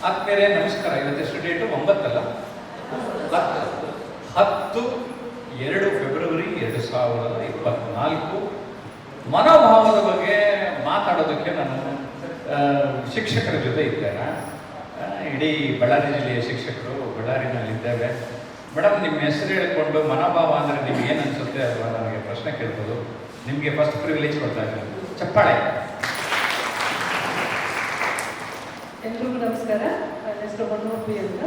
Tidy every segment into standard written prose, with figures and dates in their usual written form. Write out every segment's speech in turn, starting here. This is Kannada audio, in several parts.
ಆದ್ಮೇಲೆ ನಮಸ್ಕಾರ. ಇವತ್ತೆಷ್ಟು ಡೇಟು? 9 ಅಲ್ಲ, 10/2 ಫೆಬ್ರವರಿ 2024. ಮನೋಭಾವದ ಬಗ್ಗೆ ಮಾತಾಡೋದಕ್ಕೆ ನಾನು ಶಿಕ್ಷಕರ ಜೊತೆ ಇದ್ದೇನೆ. ಇಡೀ ಬಳ್ಳಾರಿ ಜಿಲ್ಲೆಯ ಶಿಕ್ಷಕರು ಬಳ್ಳಾರಿನಲ್ಲಿದ್ದೇವೆ. ಮೇಡಮ್, ನಿಮ್ಮ ಹೆಸರು ಹೇಳಿಕೊಂಡು ಮನೋಭಾವ ಅಂದರೆ ನಿಮ್ಗೆ ಏನು ಅನಿಸುತ್ತೆ ಅಥವಾ ನನಗೆ ಪ್ರಶ್ನೆ ಕೇಳ್ಬೋದು. ನಿಮಗೆ ಫಸ್ಟ್ ಪ್ರಿವಿಲೇಜ್ ಕೊಡ್ತಾ ಇದ್ದೀನಿ, ಚಪ್ಪಾಳೆ. ಎಲ್ರಿಗೂ ನಮಸ್ಕಾರ. ನನ್ನ ಹೆಸರು ಹೊನ್ನೂರ್ಬಿ ಅಂತ.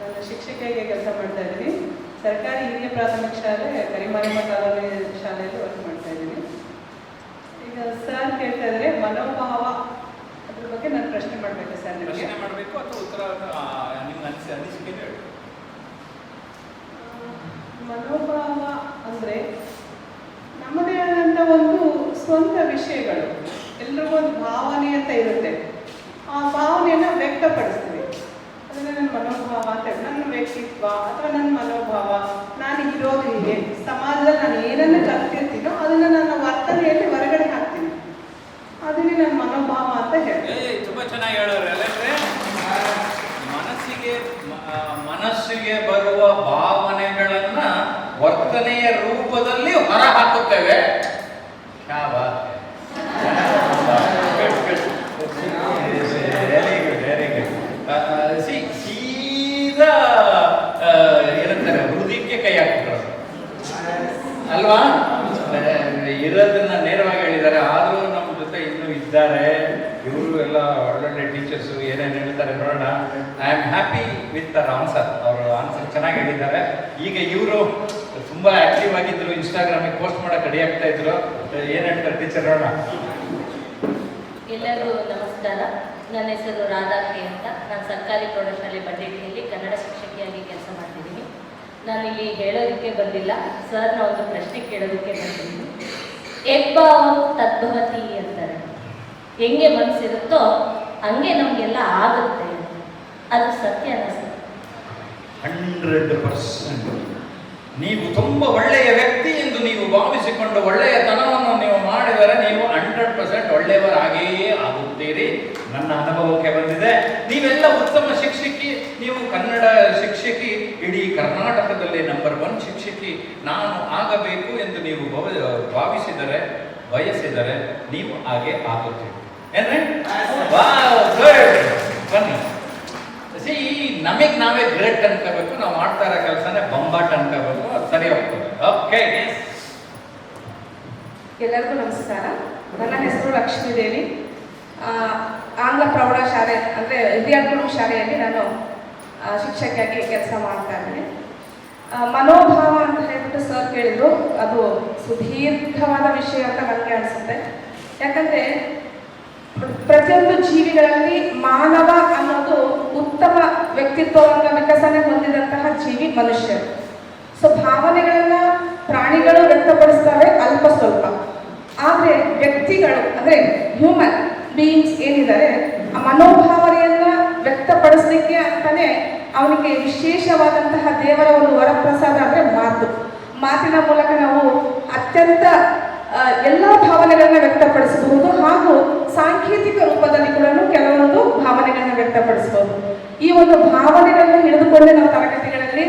ನಾನು ಶಿಕ್ಷಕಿಯಾಗಿ ಕೆಲಸ ಮಾಡ್ತಾ ಇದ್ದೀನಿ. ಸರ್ಕಾರಿ ಹಿರಿಯ ಪ್ರಾಥಮಿಕ ಶಾಲೆ ಕರಿಮಾರಿಮ್ಮ ಕಾಲೋನಿ ಶಾಲೆಯಲ್ಲಿ ವರ್ಕ್ ಮಾಡ್ತಾ ಇದ್ದೀನಿ. ಈಗ ಸರ್ ಕೇಳ್ತಾ ಇದ್ದಾರೆ ಮನೋಭಾವ ಅದ್ರ ಬಗ್ಗೆ ನಾನು ಪ್ರಶ್ನೆ ಮಾಡಬೇಕು ಸರ್. ಪ್ರಶ್ನೆ ಮಾಡಬೇಕು ಅಥವಾ ಉತ್ತರ ನಿಮ್ಮ ಅನಿಸಿಕೆ ಹೇಳಿ. ಮನೋಭಾವ ಅಂದರೆ ನಮ್ಮದೇ ಆದಂಥ ಒಂದು ಸ್ವಂತ ವಿಷಯಗಳು. ಎಲ್ರಿಗೂ ಒಂದು ಭಾವನೆ ಅಂತ ಇರುತ್ತೆ. ಆ ಭಾವನೆಯನ್ನು ವ್ಯಕ್ತಪಡಿಸ್ತೀವಿ. ಅದನ್ನು ನನ್ನ ಮನೋಭಾವ ಅಂತ ಹೇಳಿ, ನನ್ನ ವ್ಯಕ್ತಿತ್ವ ಅಥವಾ ನನ್ನ ಮನೋಭಾವ, ನಾನು ಇರೋದು ಹೀಗೆ, ಸಮಾಜದಲ್ಲಿ ನಾನು ಏನನ್ನು ಕಲ್ತಿರ್ತೀನೋ ಅದನ್ನು ನನ್ನ ವರ್ತನೆಯಲ್ಲಿ ಹೊರಗಡೆ ಹಾಕ್ತೀನಿ. ಅದನ್ನೇ ನನ್ನ ಮನೋಭಾವ ಅಂತ ಹೇಳಿ. ತುಂಬ ಚೆನ್ನಾಗಿ ಹೇಳೋರು. ಅಲ್ಲಂದ್ರೆ ಮನಸ್ಸಿಗೆ ಬರುವ ಭಾವನೆಗಳನ್ನ ವರ್ತನೆಯ ರೂಪದಲ್ಲಿ ಹೊರ ಹಾಕುತ್ತೇವೆ. ಸೀದಾ ಏನಂತಾರೆ, ಹೃದಯಕ್ಕೆ ಕೈ ಹಾಕ್ತಾರೆ ಅಲ್ವಾ? ಇರೋದನ್ನ ನೇರವಾಗಿ ಹೇಳಿದ್ದಾರೆ. ಆದರೂ ನಮ್ಮ ಜೊತೆ ಇನ್ನೂ ಇದ್ದಾರೆ. ಇವರು ಎಲ್ಲ ಒಳ್ಳೊಳ್ಳೆ ಟೀಚರ್ಸು ಏನೇನು ಹೇಳ್ತಾರೆ ನೋಡೋಣ. I am happy with their answer. ಅವರು ಆನ್ಸರ್ ಚೆನ್ನಾಗಿ ಹೇಳಿದ್ದಾರೆ. ಈಗ ಇವರು ತುಂಬ ಆಕ್ಟಿವ್ ಆಗಿದ್ರು, ಇನ್ಸ್ಟಾಗ್ರಾಮಿಗೆ ಪೋಸ್ಟ್ ಮಾಡೋಕೆ ರೆಡಿ ಆಗ್ತಾ ಇದ್ರು. ಏನು ಹೇಳ್ತಾರೆ ಟೀಚರ್ ನೋಡೋಣ. ಎಲ್ಲರಿಗೂ ನಮಸ್ಕಾರ. ನನ್ನ ಹೆಸರು ರಾಧಾಕಿ ಅಂತ. ನಾನು ಸರ್ಕಾರಿ ಪ್ರೌಢಶಾಲೆ ಬಂಡೇಟಿಯಲ್ಲಿ ಕನ್ನಡ ಶಿಕ್ಷಕಿಯಾಗಿ ಕೆಲಸ ಮಾಡ್ತಿದ್ದೀನಿ. ನಾನು ಇಲ್ಲಿ ಹೇಳೋದಕ್ಕೆ ಬಂದಿಲ್ಲ, ಸರ್ನ ಒಂದು ಪ್ರಶ್ನೆ ಕೇಳೋದಕ್ಕೆ ಬಂದಿದ್ದೀನಿ. ಯದ್ಭಾವ ತದ್ಭವತಿ ಅಂತಾರೆ. ಹೆಂಗೆ ಮನಸ್ಸಿರುತ್ತೋ ಹಂಗೆ ನಮಗೆಲ್ಲ ಆಗುತ್ತೆ. ಅದು ಸತ್ಯ ಅನಿಸುತ್ತೆ. 100%. ನೀವು ತುಂಬ ಒಳ್ಳೆಯ ವ್ಯಕ್ತಿ ಎಂದು ನೀವು ಭಾವಿಸಿಕೊಂಡು ಒಳ್ಳೆಯತನವನ್ನು ನೀವು ಮಾಡಿದರೆ ನೀವು 100% ಒಳ್ಳೆಯವರಾಗಿಯೇ ಆಗುತ್ತೀರಿ. ನನ್ನ ಅನುಭವಕ್ಕೆ ಬಂದಿದೆ. ನೀವೆಲ್ಲ ಉತ್ತಮ ಶಿಕ್ಷಕಿ. ನೀವು ಕನ್ನಡ ಶಿಕ್ಷಕಿ, ಇಡೀ ಕರ್ನಾಟಕದಲ್ಲಿ ನಂಬರ್ 1 ಶಿಕ್ಷಕಿ ನಾನು ಆಗಬೇಕು ಎಂದು ನೀವು ಭಾವಿಸಿದರೆ, ಬಯಸಿದರೆ ನೀವು ಹಾಗೆ ಆಗುತ್ತೀರಿ. ಏನ್ರಿ? ಬನ್ನಿ. ನಮಗೆ ನಾವೇ ಗ್ರೇಟ್ ಅನ್ಕೋಬೇಕು. ನಾವು ಮಾಡ್ತಾ ಇರೋ ಕೆಲಸನೇ ಬೊಂಬಾಟ್ ಅನ್ಕೋಬೇಕು. ಅದು ಸರಿ ಹೋಗ್ತದೆ. ಓಕೆ. ಎಲ್ಲರಿಗೂ ನಮಸ್ಕಾರ. ನನ್ನ ಹೆಸರು ಲಕ್ಷ್ಮೀದೇವಿ. ಆಂಗ್ಲ ಪ್ರೌಢಶಾಲೆ ಅಂದರೆ ಹಿರಿಯ ಶಾಲೆಯಲ್ಲಿ ನಾನು ಶಿಕ್ಷಕಿಯಾಗಿ ಕೆಲಸ ಮಾಡ್ತಾ ಇದ್ದೀನಿ. ಮನೋಭಾವ ಅಂತ ಹೇಳ್ಬಿಟ್ಟು ಸರ್ ಕೇಳಿದ್ರು. ಅದು ಸುದೀರ್ಘವಾದ ವಿಷಯ ಅಂತ ನನಗೆ ಅನಿಸುತ್ತೆ. ಯಾಕಂದರೆ ಪ್ರತಿಯೊಂದು ಜೀವಿಗಳಲ್ಲಿ ಮಾನವ ಅನ್ನೋದು ಉತ್ತಮ ವ್ಯಕ್ತಿತ್ವವನ್ನು ವಿಕಸನೆ ಹೊಂದಿದಂತಹ ಜೀವಿ ಮನುಷ್ಯರು. ಸೊ ಭಾವನೆಗಳನ್ನು ಪ್ರಾಣಿಗಳು ವ್ಯಕ್ತಪಡಿಸ್ತವೆ ಅಲ್ಪ ಸ್ವಲ್ಪ. ಆದರೆ ವ್ಯಕ್ತಿಗಳು ಅಂದರೆ ಹ್ಯೂಮನ್ ಬೀಯಿಂಗ್ಸ್ ಏನಿದ್ದಾರೆ, ಆ ಮನೋಭಾವನೆಯನ್ನು ವ್ಯಕ್ತಪಡಿಸಲಿಕ್ಕೆ ಅಂತಾನೆ ಅವನಿಗೆ ವಿಶೇಷವಾದಂತಹ ದೇವರ ಒಂದು ವರಪ್ರಸಾದ ಅಂದರೆ ಮಾತಿನ ಮೂಲಕ ನಾವು ಅತ್ಯಂತ ಎಲ್ಲ ಭಾವನೆಗಳನ್ನ ವ್ಯಕ್ತಪಡಿಸಬಹುದು. ಹಾಗೂ ಸಾಂಕೇತಿಕ ರೂಪದಲ್ಲಿ ಕೂಡ ಕೆಲವೊಂದು ಭಾವನೆಗಳನ್ನ ವ್ಯಕ್ತಪಡಿಸಬಹುದು. ಈ ಒಂದು ಭಾವನೆಗಳನ್ನ ಹಿಡಿದುಕೊಂಡೇ ನಾವು ತರಗತಿಗಳಲ್ಲಿ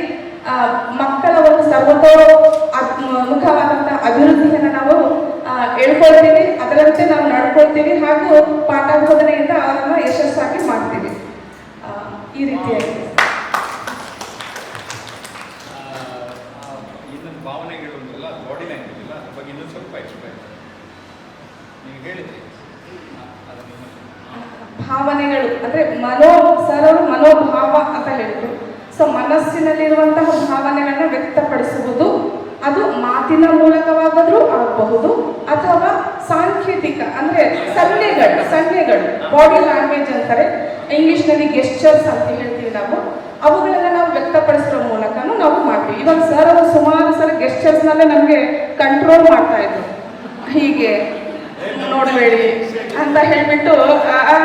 ಮಕ್ಕಳ ಒಂದು ಸರ್ವತೋಮುಖವಾದಂತಹ ಅಭಿವೃದ್ಧಿಯನ್ನು ನಾವು ಹೇಳ್ಕೊಳ್ತೀವಿ, ಅದರಂತೆ ನಾವು ನಡ್ಕೊಳ್ತೀವಿ ಹಾಗೂ ಪಾಠ ಬೋಧನೆಯಿಂದ ಅವರನ್ನು ಯಶಸ್ಸಾಗಿ ಮಾಡ್ತೀವಿ. ಈ ರೀತಿಯಾಗಿ ಭಾವನೆಗಳು ಬಾಡಿ ಲ್ಯಾಂಗ್ವೇಜ್ ಇಲ್ಲ, ಅದ್ರ ಬಗ್ಗೆ ಇನ್ನೊಂದು ಸ್ವಲ್ಪ ಎಕ್ಸ್ಪ್ಲೈನ್ ನೀವು ಹೇಳಿದ್ರಿ. ಭಾವನೆಗಳು ಅಂದರೆ ಮನೋಭಾವ ಅಂತ ಹೇಳಿದ್ರು. ಸೊ ಮನಸ್ಸಿನಲ್ಲಿರುವಂತಹ ಭಾವನೆಗಳನ್ನ ವ್ಯಕ್ತಪಡಿಸುವುದು ಅದು ಮಾತಿನ ಮೂಲಕವಾದರೂ ಆಗಬಹುದು ಅಥವಾ ಸಾಂಕೇತಿಕ ಅಂದರೆ ಸನ್ನೆಗಳು ಬಾಡಿ ಲ್ಯಾಂಗ್ವೇಜ್ ಅಂತಾರೆ, ಇಂಗ್ಲಿಷ್ನಲ್ಲಿ ಗೆಸ್ಚರ್ಸ್ ಅಂತ ಹೇಳ್ತೀವಿ ನಾವು. ಅವುಗಳನ್ನ ನಾವು ವ್ಯಕ್ತಪಡಿಸೋ ಮೂಲಕನೂ ನಾವು ಮಾಡ್ತೀವಿ. ಇವಾಗ ಸರ್ ಅವರು ಸುಮಾರು ಸಲ ಗೆಸ್ಚರ್ಸ್ನಲ್ಲೇ ನಮಗೆ ಕಂಟ್ರೋಲ್ ಮಾಡ್ತಾ ಇದ್ರು. ಹೀಗೆ ನೋಡಬೇಡಿ ಅಂತ ಹೇಳ್ಬಿಟ್ಟು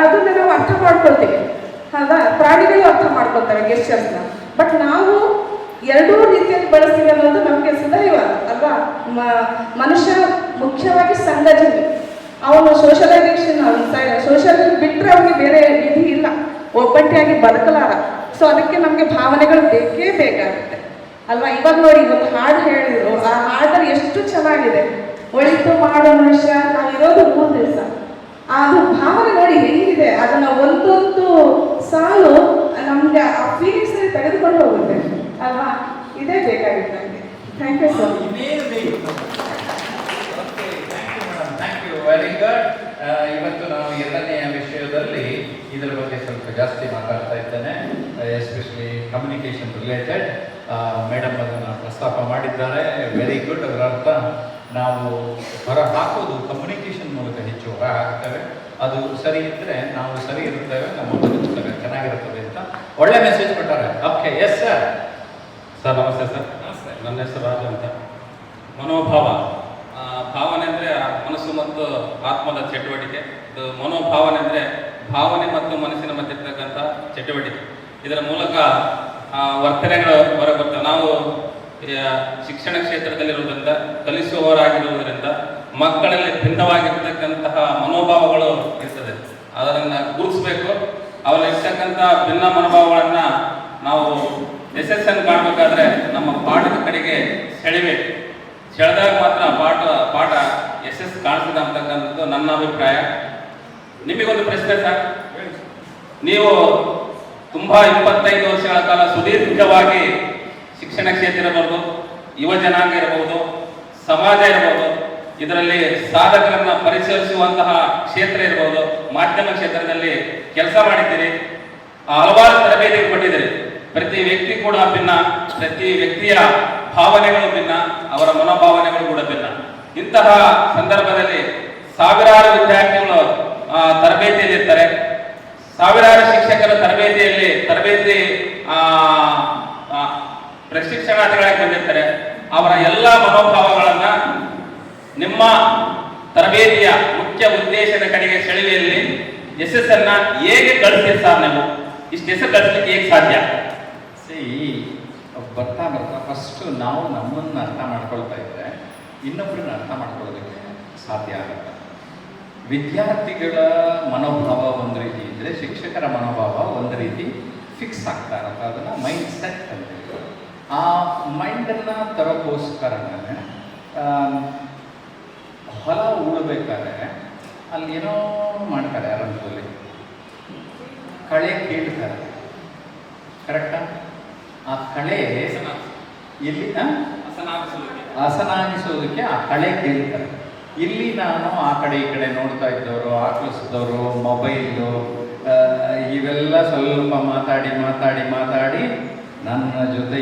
ಅದನ್ನ ನಾವು ಅರ್ಥ ಮಾಡ್ಕೊಳ್ತೀವಿ. ಹೌದಾ? ಪ್ರಾಣಿಗಳು ಅರ್ಥ ಮಾಡ್ಕೊಳ್ತವೆ ಗೆಸ್ಚರ್ಸ್ನ. ಬಟ್ ನಾವು ಎರಡೂ ರೀತಿಯಲ್ಲಿ ಬಳಸ್ತೀವಿ ಅನ್ನೋದು ನಮಗೆ ಸುದೈವ ಅಲ್ವಾ? ಮನುಷ್ಯ ಮುಖ್ಯವಾಗಿ ಸಂಘಜೀವಿ. ಅವನು ಸೋಷಲೈಸೇಷನ್ ಸೋಷಲ್ ಬಿಟ್ಟರೆ ಅವನಿಗೆ ಬೇರೆ ವಿಧಿ ಇಲ್ಲ. ಒಬ್ಬಟ್ಟಿಯಾಗಿ ಬದುಕಲಾರ. ಸೊ ಅದಕ್ಕೆ ನಮಗೆ ಭಾವನೆಗಳು ಬೇಕೇ ಬೇಕಾಗುತ್ತೆ ಅಲ್ವಾ. ಇವಾಗ ನೋಡಿ ಒಂದು ಹಾಡು ಹೇಳಿದ್ರು, ಆ ಹಾಡಲ್ಲಿ ಎಷ್ಟು ಚೆನ್ನಾಗಿದೆ. ಒಳಿತು ಮಾಡೋ ಮನುಷ್ಯ, ನಾವಿರೋದು 3 ದಿವಸ. ಅದು ಭಾವನೆ ನೋಡಿ ಹೆಂಗಿದೆ, ಅದನ್ನ ಒಂದೊಂದು ಸಾಲು ನಮ್ಗೆ ಆ ಫೀಲಿಂಗ್ಸ್ ತೆಗೆದುಕೊಂಡು ಹೋಗುತ್ತೆ ಅಲ್ವಾ. ಇದೇ ಬೇಕಾಗಿತ್ತು ನನಗೆ. Thank you sir. Thank you, very good. ಇವತ್ತು ನಾವು 2ನೇ ವಿಷಯದಲ್ಲಿ ಇದರ ಬಗ್ಗೆ ಸ್ವಲ್ಪ ಜಾಸ್ತಿ ಮಾತಾಡ್ತಾ ಇದ್ದೇನೆ, ಎಸ್ಪೆಷಲಿ ಕಮ್ಯುನಿಕೇಶನ್ ರಿಲೇಟೆಡ್. ಮೇಡಮ್ ಅದನ್ನು ಪ್ರಸ್ತಾಪ ಮಾಡಿದ್ದಾರೆ. Very good. ಅದರ ಅರ್ಥ ನಾವು ಹೊರ ಹಾಕೋದು ಕಮ್ಯುನಿಕೇಶನ್ ಮೂಲಕ ಹೆಚ್ಚು ಹೊರ ಹಾಕ್ತೇವೆ. ಅದು ಸರಿ ಇದ್ದರೆ ನಾವು ಸರಿ ಇರುತ್ತೇವೆ, ನಮ್ಮ ಬದುಕು ಚೆನ್ನಾಗಿರುತ್ತದೆ ಅಂತ ಒಳ್ಳೆ ಮೆಸೇಜ್ ಕೊಟ್ಟಾರೆ. Okay, yes sir. ಸರ್ ನಮಸ್ತೆ ಸರ್. ನಮಸ್ತೆ. ನನ್ನ ಹೆಸರು ರಾಜು ಅಂತ. ಮನೋಭಾವ, ಭಾವನೆ ಅಂದರೆ ಮನಸ್ಸು ಮತ್ತು ಆತ್ಮದ ಚಟುವಟಿಕೆ. ಇದು ಮನೋಭಾವನೆ ಅಂದರೆ ಭಾವನೆ ಮತ್ತು ಮನಸ್ಸಿನ ಮಧ್ಯೆ ಇರ್ತಕ್ಕಂಥ ಚಟುವಟಿಕೆ. ಇದರ ಮೂಲಕ ವರ್ತನೆಗಳು ಹೊರಬರ್ತವೆ. ನಾವು ಶಿಕ್ಷಣ ಕ್ಷೇತ್ರದಲ್ಲಿರುವುದರಿಂದ, ಕಲಿಸುವವರಾಗಿರುವುದರಿಂದ ಮಕ್ಕಳಲ್ಲಿ ಭಿನ್ನವಾಗಿರ್ತಕ್ಕಂತಹ ಮನೋಭಾವಗಳು ಇರ್ತದೆ. ಅದನ್ನು ಗುರುತಿಸಬೇಕು. ಅವರಲ್ಲಿರ್ತಕ್ಕಂಥ ಭಿನ್ನ ಮನೋಭಾವಗಳನ್ನು ನಾವು ಯಶಸ್ಸನ್ನು ಕಾಣಬೇಕಾದ್ರೆ ನಮ್ಮ ಪಾಠದ ಕಡೆಗೆ ಸೆಳೆಬೇಕು. ಸೆಳೆದಾಗ ಮಾತ್ರ ಪಾಠ ಯಶಸ್ಸು ಕಾಣಿಸ್ತದೆ ಅಂತಕ್ಕಂಥದ್ದು ನನ್ನ ಅಭಿಪ್ರಾಯ. ನಿಮಗೊಂದು ಪ್ರಶ್ನೆ ಸರ್. ನೀವು ತುಂಬಾ 25 ವರ್ಷಗಳ ಕಾಲ ಸುದೀರ್ಘವಾಗಿ ಶಿಕ್ಷಣ ಕ್ಷೇತ್ರ ಇರಬಹುದು, ಯುವ ಜನಾಂಗ ಇರಬಹುದು, ಸಮಾಜ ಇರಬಹುದು, ಇದರಲ್ಲಿ ಸಾಧಕರನ್ನ ಪರಿಚಯಿಸುವಂತಹ ಕ್ಷೇತ್ರ ಇರಬಹುದು, ಮಾಧ್ಯಮ ಕ್ಷೇತ್ರದಲ್ಲಿ ಕೆಲಸ ಮಾಡಿದ್ದೀರಿ, ಹಲವಾರು ತರಬೇತಿ ಕೊಟ್ಟಿದ್ದೀರಿ. ಪ್ರತಿ ವ್ಯಕ್ತಿ ಕೂಡ ಭಿನ್ನ, ಪ್ರತಿ ವ್ಯಕ್ತಿಯ ಭಾವನೆಗಳು ಭಿನ್ನ, ಅವರ ಮನೋಭಾವನೆಗಳು ಕೂಡ ಭಿನ್ನ. ಇಂತಹ ಸಂದರ್ಭದಲ್ಲಿ ಸಾವಿರಾರು ವಿದ್ಯಾರ್ಥಿಗಳು ತರಬೇತಿಯಲ್ಲಿ ಇರ್ತಾರೆ, ಸಾವಿರಾರು ಶಿಕ್ಷಕರ ತರಬೇತಿ ಪ್ರಶಿಕ್ಷಣಾರ್ಥಿಗಳಾಗಿ ಬಂದಿರ್ತಾರೆ. ಅವರ ಎಲ್ಲ ಮನೋಭಾವಗಳನ್ನ ನಿಮ್ಮ ತರಬೇತಿಯ ಮುಖ್ಯ ಉದ್ದೇಶದ ಕಡೆಗೆ ಸೆಳೆಯುವಲ್ಲಿ ಯಶಸ್ಸನ್ನ ಹೇಗೆ ಗಳಿಸ್ತೀರಿ ಸರ್? ನೀವು ಇಷ್ಟು ಹೆಸರು ಗಳಿಸ್ಲಿಕ್ಕೆ ಹೇಗೆ ಸಾಧ್ಯ? ಬರ್ತಾ ಫಸ್ಟ್ ನಾವು ನಮ್ಮನ್ನು ಅರ್ಥ ಮಾಡ್ಕೊಳ್ತಾ ಇದ್ರೆ ಇನ್ನೊಬ್ಬರನ್ನ ಅರ್ಥ ಮಾಡ್ಕೊಳ್ಳೋದಕ್ಕೆ ಸಾಧ್ಯ ಆಗುತ್ತೆ. ವಿದ್ಯಾರ್ಥಿಗಳ ಮನೋಭಾವ ಒಂದು ರೀತಿ ಇದ್ದರೆ ಶಿಕ್ಷಕರ ಮನೋಭಾವ ಒಂದು ರೀತಿ ಫಿಕ್ಸ್ ಆಗ್ತಾ ಇರುತ್ತೆ. ಅದನ್ನು ಮೈಂಡ್ ಸೆಟ್ ಅಂತ ಹೇಳ್ತಾರೆ. ಆ ಮೈಂಡನ್ನು ತರೋಕ್ಕೋಸ್ಕರನೇ ಹೊಲ ಉಳ್ಬೇಕಾದ್ರೆ ಅಲ್ಲಿ ಏನೋ ಮಾಡ್ತಾರೆ, ಆರಂಭದಲ್ಲಿ ಕಳೆ ಕೀಳ್ತಾರೆ. ಕರೆಕ್ಟಾ? ಆ ಕಳೆ ಇಲ್ಲಿ ಹಸನಾಗಿಸೋದಕ್ಕೆ ಆ ಕಳೆ ಕೇಳ್ತಾರೆ. ಇಲ್ಲಿ ನಾನು ಆ ಕಡೆ ಈ ಕಡೆ ನೋಡ್ತಾ ಇದ್ದವರು, ಆಕಳಿಸಿದವರು, ಮೊಬೈಲು ಇವೆಲ್ಲ ಸ್ವಲ್ಪ ಮಾತಾಡಿ ನನ್ನ ಜೊತೆ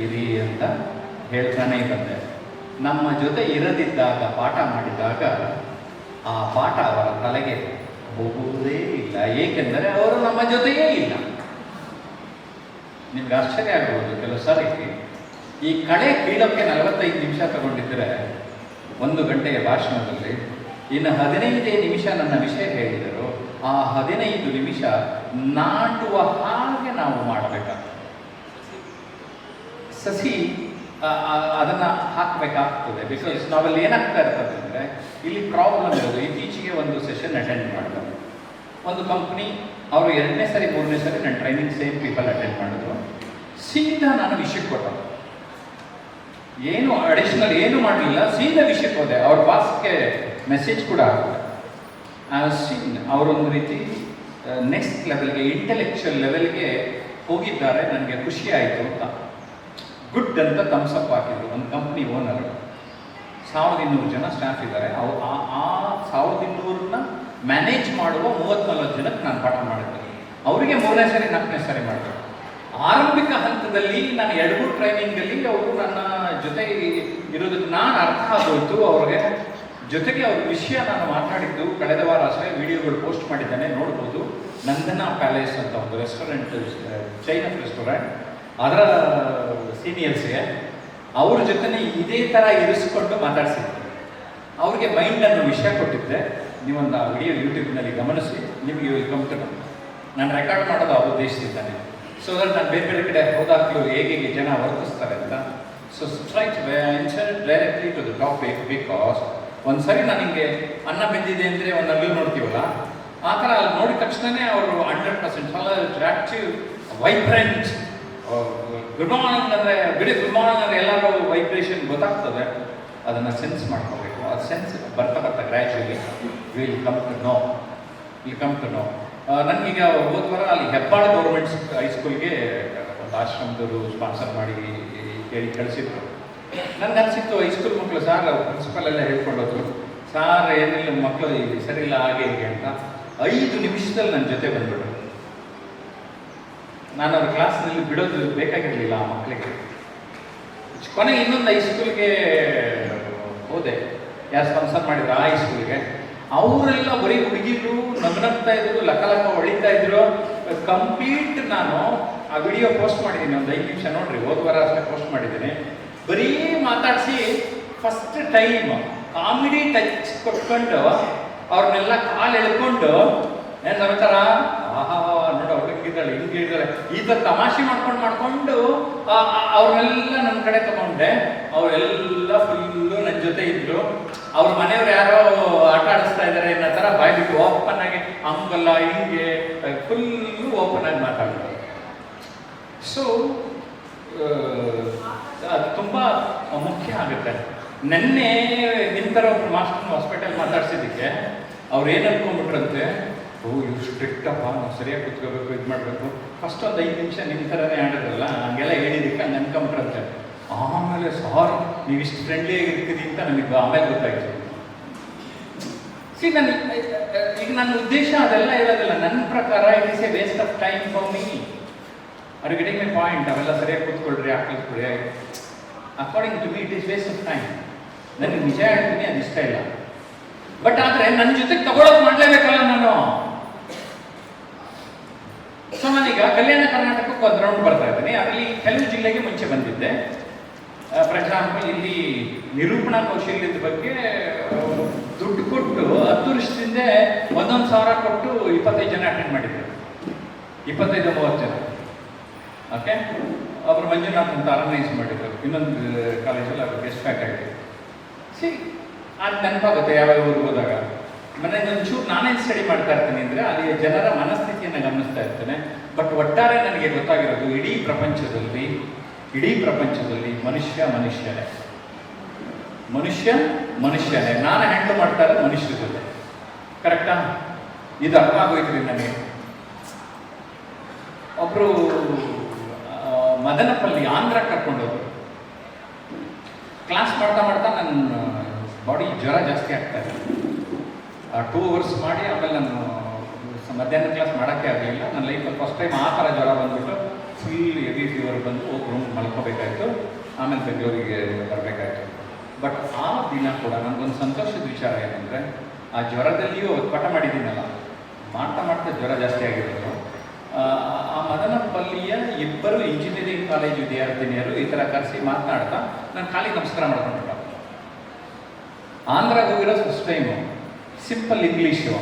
ಇರಿ ಅಂತ ಹೇಳ್ತಾನೆ ಬಂದೆ. ನಮ್ಮ ಜೊತೆ ಇರದಿದ್ದಾಗ, ಪಾಠ ಮಾಡಿದಾಗ ಆ ಪಾಠ ಅವರ ತಲೆಗೆ ಹೋಗುವುದೇ ಇಲ್ಲ. ಏಕೆಂದರೆ ಅವರು ನಮ್ಮ ಜೊತೆಯೇ ಇಲ್ಲ. ನಿಮ್ಗೆ ಆಶ್ಚರ್ಯ ಆಗ್ಬೋದು ಕೆಲವು ಸಾರಿ. ಈ ಕಳೆ ಕೀಳೋಕ್ಕೆ 45 ನಿಮಿಷ ತಗೊಂಡಿದ್ದರೆ 1 ಗಂಟೆಯ ಭಾಷಣದಲ್ಲಿ ಇನ್ನು 15 ನಿಮಿಷ ನನ್ನ ವಿಷಯ ಹೇಳಿದರು. ಆ 15 ನಿಮಿಷ ನಾಟುವ ಹಾಗೆ ನಾವು ಮಾಡಬೇಕಾಗ್ತದೆ. ಸಸಿ ಅದನ್ನು ಹಾಕಬೇಕಾಗ್ತದೆ. ಬಿಕಾಸ್ ನಾವಲ್ಲಿ ಏನಾಗ್ತಾ ಇರ್ತದೆ ಅಂದರೆ ಇಲ್ಲಿ ಪ್ರಾಬ್ಲಮ್ ಇರೋದು. ಇತ್ತೀಚೆಗೆ ಒಂದು ಸೆಷನ್ ಅಟೆಂಡ್ ಮಾಡಿದ್ರು ಒಂದು ಕಂಪ್ನಿ. ಅವರು 2ನೇ ಸರಿ 3ನೇ ಸರಿ ನನ್ನ ಟ್ರೈನಿಂಗ್ ಸೇಮ್ ಪೀಪಲ್ ಅಟೆಂಡ್ ಮಾಡಿದ್ರು. ಸೀದಾ ನಾನು ವಿಷಯಕ್ಕೆ ಕೊಟ್ಟರು, ಏನು ಅಡಿಷನಲ್ ಏನು ಮಾಡಲಿಲ್ಲ, ಸೀದಾ ವಿಷಯಕ್ಕೆ ಹೋದೆ. ಅವ್ರ ಬಾಸ್ಗೆ ಮೆಸೇಜ್ ಕೂಡ ಆಗ್ತದೆ. ಅವರೊಂದು ರೀತಿ ನೆಕ್ಸ್ಟ್ ಲೆವೆಲ್ಗೆ, ಇಂಟೆಲೆಕ್ಚುಯಲ್ ಲೆವೆಲ್ಗೆ ಹೋಗಿದ್ದಾರೆ. ನನಗೆ ಖುಷಿ ಆಯಿತು ಅಂತ ಗುಡ್ ಅಂತ ಥಮ್ಸಪ್ ಹಾಕಿದ್ರು. ಒಂದು ಕಂಪ್ನಿ ಓನರು, 1200 ಜನ ಸ್ಟಾಫ್ ಇದ್ದಾರೆ. ಆ 1200ನ್ನ ಮ್ಯಾನೇಜ್ ಮಾಡುವ 34 ಜನಕ್ಕೆ ನಾನು ಪಾಠ ಮಾಡಿದ್ದೆ. ಅವರಿಗೆ 3ನೇ ಸರಿ 4ನೇ ಸರಿ ಮಾಡಿದ್ರು. ಆರಂಭಿಕ ಹಂತದಲ್ಲಿ ನಾನು 2 ಟ್ರೈನಿಂಗಲ್ಲಿ ಅವರು ನನ್ನ ಜೊತೆ ಇರೋದಕ್ಕೆ ನಾನು ಅರ್ಥ ಆಗೋಯ್ತು ಅವ್ರಿಗೆ. ಜೊತೆಗೆ ಅವ್ರ ವಿಷಯ ನಾನು ಮಾತಾಡಿದ್ದು ಕಳೆದ ವಾರ ಅಷ್ಟೇ ವಿಡಿಯೋಗಳು ಪೋಸ್ಟ್ ಮಾಡಿದ್ದೇನೆ, ನೋಡ್ಬೋದು. ನಂದನಾ ಪ್ಯಾಲೇಸ್ ಅಂತ ಒಂದು ರೆಸ್ಟೋರೆಂಟ್, ಚೈನೀಸ್ ರೆಸ್ಟೋರೆಂಟ್, ಅದರ ಸೀನಿಯರ್ಸ್ಗೆ ಅವ್ರ ಜೊತೆನೇ ಇದೇ ಥರ ಇರಿಸ್ಕೊಂಡು ಮಾತಾಡ್ಸಿದ್ದೆ. ಅವ್ರಿಗೆ ಮೈಂಡ್ ಅನ್ನೋ ವಿಷಯ ಕೊಟ್ಟಿದ್ದೆ. ನೀವೊಂದು ಆ ವಿಡಿಯೋ ಯೂಟ್ಯೂಬ್ನಲ್ಲಿ ಗಮನಿಸಿ, ನಿಮಗೆ ಕಂಫರ್ಟಬಲ್. ನಾನು ರೆಕಾರ್ಡ್ ಮಾಡೋದು ಆ ಉದ್ದೇಶದಿಂದಾನೆ. ಸೊ ದಟ್ ನಾನು ಬೇರೆ ಕಡೆ ಹೋದಾಗಲೂ ಹೇಗೆ ಜನ ವರ್ತಿಸ್ತಾರೆ ಅಂತ. So straight directly to the topic. Because ಒಂದು ಸರಿ ನಾನು ಹಿಂಗೆ ಅನ್ನ ಬೆಂದಿದೆ ಅಂದರೆ ಒಂದು ನಗಲು ನೋಡ್ತೀವಲ್ಲ, ಆ ಥರ ಅಲ್ಲಿ ನೋಡಿದ ತಕ್ಷಣನೇ ಅವರು 100% follow active vibrant. Good morning ಅಂದರೆ ಬಿಡಿ, ಗುಡ್ ಮಾರ್ನಿಂಗ್ ಅಂದರೆ ಎಲ್ಲರೂ ವೈಬ್ರೇಷನ್ ಗೊತ್ತಾಗ್ತದೆ, ಅದನ್ನು ಸೆನ್ಸ್ ಮಾಡ್ಕೋಬೇಕು. ಅದು ಸೆನ್ಸ್ ಬರ್ತಾ ಬರ್ತಾ gradually will come to know. ನನಗೀಗ ಹೋದ ವಾರ ಅಲ್ಲಿ ಹೆಬ್ಬಾಳ ಗೌರ್ಮೆಂಟ್ ಹೈಸ್ಕೂಲ್ಗೆ ಒಂದು ಆಶ್ರಮದವರು ಸ್ಪಾನ್ಸರ್ ಮಾಡಿ ಕೇಳಿ ಕಳಿಸಿದ್ರು. ನನಗೆ ಅನಿಸಿತ್ತು ಹೈಸ್ಕೂಲ್ ಮಕ್ಕಳು ಸಾರ್ ಪ್ರಿನ್ಸಿಪಲ್ ಎಲ್ಲ ಹೇಳ್ಕೊಂಡು ಹೋದ್ರು, ಸಾರ್ ಏನಿಲ್ಲ ಮಕ್ಕಳು ಇಲ್ಲಿ ಸರಿಯಿಲ್ಲ ಹಾಗೆ ಹೀಗೆ ಅಂತ. 5 ನಿಮಿಷದಲ್ಲಿ ನನ್ನ ಜೊತೆ ಬಂದ್ಬಿಟ್ರು. ನಾನು ಅವ್ರ ಕ್ಲಾಸ್ನಲ್ಲಿ ಬಿಡೋದು ಬೇಕಾಗಿರಲಿಲ್ಲ ಆ ಮಕ್ಕಳಿಗೆ. ಕೊನೆಗೆ ಇನ್ನೊಂದು ಹೈಸ್ಕೂಲ್ಗೆ ಹೋದೆ, ಯಾರು ಸ್ಪಾನ್ಸರ್ ಮಾಡಿದ್ರು ಆ ಹೈಸ್ಕೂಲ್ಗೆ. ಅವರೆಲ್ಲ ಬರೀ ಹುಡುಗಿರು ನಗ್ನಗ್ತಾ ಇದ್ರು, ಲಕ್ಕ ಹೊಳಿತಾ ಇದ್ರು. ಕಂಪ್ಲೀಟ್ ನಾನು ಆ ವಿಡಿಯೋ ಪೋಸ್ಟ್ ಮಾಡಿದ್ದೀನಿ, ಒಂದು 5 ನಿಮಿಷ ನೋಡ್ರಿ, ಹೋದ ವಾರ ಅಷ್ಟೇ ಪೋಸ್ಟ್ ಮಾಡಿದ್ದೀನಿ. ಬರೀ ಮಾತಾಡಿಸಿ ಫಸ್ಟ್ ಟೈಮ್ ಕಾಮಿಡಿ ಟಚ್ ಕೊಟ್ಕೊಂಡು ಅವ್ರನ್ನೆಲ್ಲ ಕಾಲು ಎಳ್ಕೊಂಡು ಏನು ನಮ್ತರ ಆಹಾ ನೋಡು ಅವ್ರು ಹಿಂಗಿದ್ದಾಳೆ ಹಿಂಗಿದ್ದಾಳೆ ಈ ಥರ ತಮಾಷೆ ಮಾಡ್ಕೊಂಡು ಅವ್ರನ್ನೆಲ್ಲ ನನ್ನ ಕಡೆ ತಗೊಂಡೆ. ಅವರೆಲ್ಲ ಫುಲ್ಲು ನನ್ನ ಜೊತೆ ಇದ್ರು. ಅವ್ರ ಮನೆಯವ್ರು ಯಾರೋ ಆಟ ಆಡಿಸ್ತಾ ಇದ್ದಾರೆ ಅನ್ನೋ ಥರ ಬಾಯ್ಬಿಟ್ಟು ಓಪನ್ ಆಗಿ ಹಂಗಲ್ಲ ಹಿಂಗೆ ಫುಲ್ಲು ಓಪನ್ ಆಗಿ ಮಾತಾಡಿದ್ರು. ಸೊ ಅದು ತುಂಬ ಮುಖ್ಯ ಆಗುತ್ತೆ. ನೆನ್ನೆ ನಿಮ್ಮ ಥರ ಒಬ್ರು ಮಾಸ್ಟರ್ನ ಹಾಸ್ಪಿಟಲ್ ಮಾತಾಡ್ಸಿದ್ದಕ್ಕೆ ಅವ್ರು ಏನು ಅನ್ಕೊಂಡ್ಬಿಟ್ರಂತೆ, ಓ ಇವ್ರು ಸ್ಟ್ರಿಕ್ಟಪ್ಪ, ನಾವು ಸರಿಯಾಗಿ ಕೂತ್ಕೋಬೇಕು, ಇದು ಮಾಡಬೇಕು. ಫಸ್ಟ್ ಒಂದು 5 ನಿಮಿಷ ನಿಮ್ಮ ಥರನೇ ಆಡಿದ್ರಲ್ಲ, ಹಂಗೆಲ್ಲ ಹೇಳಿದ್ದಕ್ಕೆ ಹಂಗೆ ಅನ್ಕೊಂಬಿಟ್ರಂತೆ. ಆಮೇಲೆ ಸಾರ್ ನೀವು ಇಷ್ಟು ಫ್ರೆಂಡ್ಲಿ ಆಗಿರ್ತೀರಿ ಅಂತ ನಮಗೆ ಆಮೇಲೆ ಗೊತ್ತಾಯ್ತು. ಈಗ ನನ್ನ ಉದ್ದೇಶ ಅದೆಲ್ಲ ಹೇಳೋದಿಲ್ಲ. ನನ್ನ ಪ್ರಕಾರ it is a waste of time for me. Are you getting my point? ಅವೆಲ್ಲ ಸರಿಯಾಗಿ ಕೂತ್ಕೊಳ್ರಿ, ಹಾಕಿಸ್ಕೊಳ್ರಿ. According to me it is waste of time. ನನಗೆ ನಿಜ ಹೇಳ್ತೀನಿ, ಅದು ಇಷ್ಟ ಇಲ್ಲ. ಬಟ್ ಆದರೆ ನನ್ನ ಜೊತೆಗೆ ತಗೊಳಕ್ ಮಾಡಲೇಬೇಕಲ್ಲ ನಾನು. ಸೊ ನಾನೀಗ ಕಲ್ಯಾಣ ಕರ್ನಾಟಕಕ್ಕೆ ಒಂದು ರೌಂಡ್ ಬರ್ತಾ ಇದ್ದೀನಿ. ಅದರಲ್ಲಿ ಕೆಲವು ಜಿಲ್ಲೆಗೆ ಮುಂಚೆ ಬಂದಿದ್ದೆ. ಫಾರ್ ಎಕ್ಸಾಂಪಲ್ ಇಲ್ಲಿ ನಿರೂಪಣಾ ಕೌಶಲ್ಯದ ಬಗ್ಗೆ ದುಡ್ಡು ಕೊಟ್ಟು 10 ವರ್ಷದಿಂದ 1,000 ಕೊಟ್ಟು 25 ಜನ ಅಟೆಂಡ್ ಮಾಡಿದ್ರು. 25-30 ಜನ. ಓಕೆ, ಒಬ್ಬರು ಮಂಜುನಾಥ್ ಅಂತ ಆರ್ಗನೈಸ್ ಮಾಡಿದ್ರು. ಇನ್ನೊಂದು ಕಾಲೇಜಲ್ಲಿ ಅವ್ರು ಗೆಸ್ಟ್ ಫ್ಯಾಕಲ್ಟಿ. ಅದು ನೆನಪಾಗುತ್ತೆ ಯಾವ್ಯಾವ ಊರಿಗೆ ಹೋದಾಗ. ಮನೆಗೆ ಒಂಚೂರು ನಾನೇನು ಸ್ಟಡಿ ಮಾಡ್ತಾ ಇರ್ತೀನಿ ಅಂದರೆ ಅಲ್ಲಿ ಜನರ ಮನಸ್ಥಿತಿಯನ್ನು ಗಮನಿಸ್ತಾ ಇರ್ತೇನೆ. ಬಟ್ ಒಟ್ಟಾರೆ ನನಗೆ ಗೊತ್ತಾಗಿರೋದು ಇಡೀ ಪ್ರಪಂಚದಲ್ಲಿ ಮನುಷ್ಯನೇ. ನಾನು ಹ್ಯಾಂಡಲ್ ಮಾಡ್ತಾ ಇರೋದು ಮನುಷ್ಯರ ಜೊತೆ. ಕರೆಕ್ಟಾ? ಇದು ಅರ್ಥ ಆಗೋಯ್ತು ನನಗೆ. ಒಬ್ಬರು ಮದನಪಲ್ಲಿ ಆಂಧ್ರ ಕರ್ಕೊಂಡೋದ್ರು. ಕ್ಲಾಸ್ ಮಾಡ್ತಾ ನನ್ನ ಬಾಡಿ ಜ್ವರ ಜಾಸ್ತಿ ಆಗ್ತಾ ಇದೆ. 2 ಅವರ್ಸ್ ಮಾಡಿ ಆಮೇಲೆ ನಾನು ಮಧ್ಯಾಹ್ನ ಕ್ಲಾಸ್ ಮಾಡೋಕ್ಕೆ ಆಗಲಿಲ್ಲ. ನನ್ನ ಲೈಫಲ್ಲಿ ಫಸ್ಟ್ ಟೈಮ್ ಆ ಥರ ಜ್ವರ ಬಂದ್ಬಿಟ್ಟು ಫುಲ್ ಹೆವಿ ಫೀವರ್ ಬಂದು ಹೋಗಿ ರೂಮ್ ಮಲ್ಕೋಬೇಕಾಯ್ತು. ಆಮೇಲೆ ಬೆಂಗಳೂರಿಗೆ ಬರಬೇಕಾಯ್ತು. ಬಟ್ ಆ ದಿನ ಕೂಡ ನನಗೊಂದು ಸಂತೋಷದ ವಿಚಾರ ಏನಂದರೆ, ಆ ಜ್ವರದಲ್ಲಿಯೂ ಪಾಠ ಮಾಡಿದ್ದೀನಲ್ಲ, ಮಾಡ್ತಾ ಜ್ವರ ಜಾಸ್ತಿ ಆಗಿರೋದು. ಆ ಮದನಪಲ್ಲಿಯ 2 ಇಂಜಿನಿಯರಿಂಗ್ ಕಾಲೇಜ್ ವಿದ್ಯಾರ್ಥಿನಿಯರು ಈ ಥರ ಕರೆಸಿ ಮಾತನಾಡ್ತಾ ನಾನು ಖಾಲಿ ನಮಸ್ಕಾರ ಮಾಡ್ಕೊಂಡ್ಬಿಟ್ಟ. ಆಂಧ್ರಾಗ ಹೋಗಿರೋ ಫಸ್ಟ್ ಟೈಮು, ಸಿಂಪಲ್ ಇಂಗ್ಲೀಷು.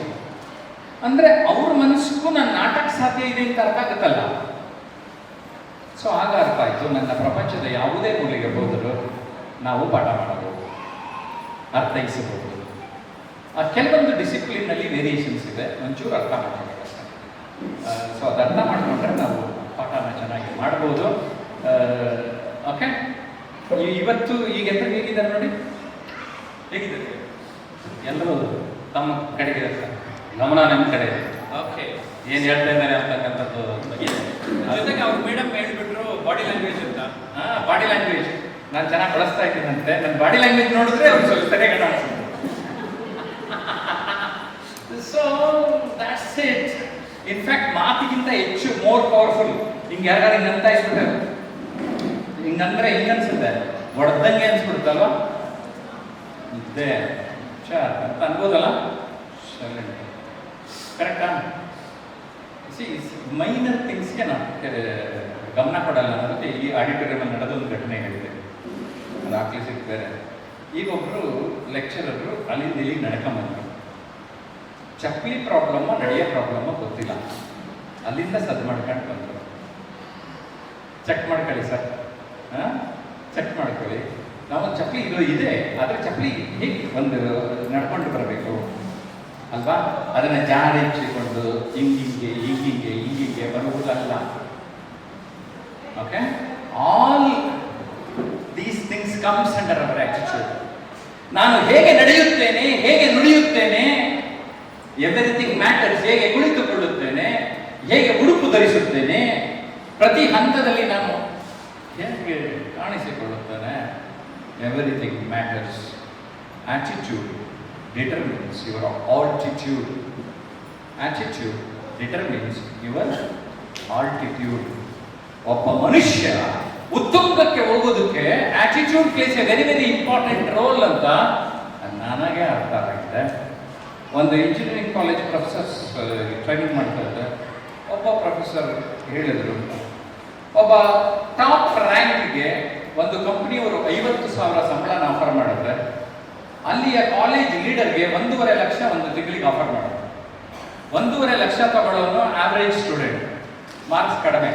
ಅಂದರೆ ಅವ್ರ ಮನಸ್ಸಿಗೂ ನನ್ನ ನಾಟಕ ಸಾಧ್ಯ ಇದೆ ಅಂತ ಅರ್ಥ ಆಗುತ್ತಲ್ಲ. ಸೊ ಆಗ ಅರ್ಥ ಆಯಿತು, ನನ್ನ ಪ್ರಪಂಚದ ಯಾವುದೇ ಮೂಲೆಗೆ ಹೋದರೂ ನಾವು ಪಾಠ ಮಾಡಬಹುದು, ಅರ್ಥೈಸಬಹುದು. ಕೆಲವೊಂದು ಡಿಸಿಪ್ಲಿನಲ್ಲಿ ವೇರಿಯೇಷನ್ಸ್ ಇದೆ, ಒಂಚೂರು ಅರ್ಥ ಮಾಡಬೇಕು. ಸೊ ಅದು ಅರ್ಥ ಮಾಡಿಕೊಂಡ್ರೆ ನಾವು ಪಾಠನ ಚೆನ್ನಾಗಿ ಮಾಡ್ಬೋದು. ಓಕೆ, ಇವತ್ತು ಈಗ ಎಂತ ಹೇಗಿದ್ದಾರೆ ನೋಡಿ, ಹೇಗಿದ್ದಾರೆ ಎಲ್ಲರೂ ತಮ್ಮ ಕಡೆಗೆ ಗಮನ ನಿಮ್ಮ ಕಡೆ ಇದೆ. ಓಕೆ, ಏನು ಹೇಳ್ತಾ ಇದ್ದಾರೆ ಅಂತಕ್ಕಂಥದ್ದು ಜೊತೆಗೆ ಅವ್ರು ಮೇಡಮ್ ಹೇಳ್ಬಿಟ್ರು ಬಾಡಿ ಲ್ಯಾಂಗ್ವೇಜ್ ಅಂತ. ಬಾಡಿ ಲ್ಯಾಂಗ್ವೇಜ್ ನಾನು ಚೆನ್ನಾಗಿ ಬಳಸ್ತಾ ಇದ್ದೀನಂತೆ. ನನ್ನ ಬಾಡಿ ಲ್ಯಾಂಗ್ವೇಜ್ ನೋಡಿದ್ರೆ ಅವ್ರು ಸ್ವಲ್ಪ ಸರಿಯಾಗಿ ಕಾಣಿಸ್ತಾರೆ. So that's it. ಇನ್ಫ್ಯಾಕ್ಟ್ ಮಾತಿಗಿಂತ ಹೆಚ್ಚು ಮೋರ್ ಪವರ್ಫುಲ್. ಹಿಂಗೆ ಯಾರು ಹಿಂಗಂತ ಇಸ್ಬಿಟ್ಟಾರೆ, ಹಿಂಗಂದ್ರೆ ಹಿಂಗನ್ಸುತ್ತೆ, ಹೊಡೆದಂಗೆ ಅನ್ಸ್ಬಿಡುತ್ತಲ್ವ, ಇದ್ದೆ ಅಂತ ಅನ್ಬೋದಲ್ಲ. ಕರೆಕ್ಟಾ? ಮೈನರ್ ಥಿಂಗ್ಸ್ಗೆ ನಾವು ಗಮನ ಕೊಡಲ್ಲ ಅನ್ನೋದಕ್ಕೆ ಈ ಆಡಿಟೋರಿಯಮಲ್ಲಿ ನಡೆದೊಂದು ಘಟನೆ ಹೇಳಿದೆ. ಅದು ಹಾಕ್ಲಿಕ್ಕೆ ಬೇರೆ. ಈಗ ಒಬ್ಬರು ಲೆಕ್ಚರರು ಅಲ್ಲಿಂದ ಇಲ್ಲಿಗೆ ನಡ್ಕೊಂಬಂದರು. ಚಪ್ಪಲಿ ಪ್ರಾಬ್ಲಮ್ಮ ನಡೆಯೋ ಪ್ರಾಬ್ಲಮ್ಮ ಗೊತ್ತಿಲ್ಲ, ಅಲ್ಲಿಂದ ಸದ್ದು ಮಾಡ್ಕೊಂಡು ಬಂದರು. ಚೆಕ್ ಮಾಡ್ಕೊಳ್ಳಿ ಸರ್, ಚೆಕ್ ಮಾಡ್ಕೊಳ್ಳಿ. ನಾವೊಂದು ಚಪ್ಪಲಿ ಇದೆ, ಆದರೆ ಚಪ್ಪಲಿ ಹೇಗೆ ಒಂದು ನಡ್ಕೊಂಡು ಬರಬೇಕು. ಅಲ್ವಾ? ಅದನ್ನು ಜಾರಿಸಿಕೊಂಡು ಹಿಂಗಿಂಗೆ ಬರುವುದಲ್ಲ. Okay, all these things comes under our attitude. ನಾನು ಹೇಗೆ ನಡೆಯುತ್ತೇನೆ, ಹೇಗೆ ನುಡಿಯುತ್ತೇನೆ, ಎವ್ರಿಥಿಂಗ್ ಮ್ಯಾಟರ್ಸ್. ಹೇಗೆ ಕುಳಿತುಕೊಳ್ಳುತ್ತೇನೆ, ಹೇಗೆ ಉಡುಪು ಧರಿಸುತ್ತೇನೆ, ಪ್ರತಿ ಹಂತದಲ್ಲಿ ನಾನು ಹೇಗೆ ಕಾಣಿಸಿಕೊಳ್ಳುತ್ತೇನೆ, everything matters. Attitude determines your altitude. Attitude determines your altitude. ಒಬ್ಬ ಮನುಷ್ಯ ಉತ್ತುಂಗಕ್ಕೆ ಹೋಗೋದಕ್ಕೆ attitude place A very very important role ಅಂತ ನನಗೆ ಅರ್ಥ ಆಗಿದೆ. ಒಂದು ಇಂಜಿನಿಯರಿಂಗ್ ಕಾಲೇಜ್ ಪ್ರೊಫೆಸರ್ಸ್ ಟ್ರೈನಿಂಗ್ ಮಾಡ್ತಾ ಇದ್ದೆ. ಒಬ್ಬ ಪ್ರೊಫೆಸರ್ ಹೇಳಿದರು, ಒಬ್ಬ ಟಾಪ್ ರ್ಯಾಂಕ್ಗೆ ಒಂದು ಕಂಪ್ನಿಯವರು 50,000 ಸಂಬಳನ ಆಫರ್ ಮಾಡಿದ್ರೆ ಅಲ್ಲಿಯ ಕಾಲೇಜ್ ಲೀಡರ್ಗೆ 1.5 ಲಕ್ಷ ಒಂದು ತಿಂಗಳಿಗೆ ಆಫರ್ ಮಾಡೋದು. 1.5 ಲಕ್ಷ ತಗೊಳ್ಳೋನು ಆವ್ರೇಜ್ ಸ್ಟೂಡೆಂಟ್, ಮಾರ್ಕ್ಸ್ ಕಡಿಮೆ.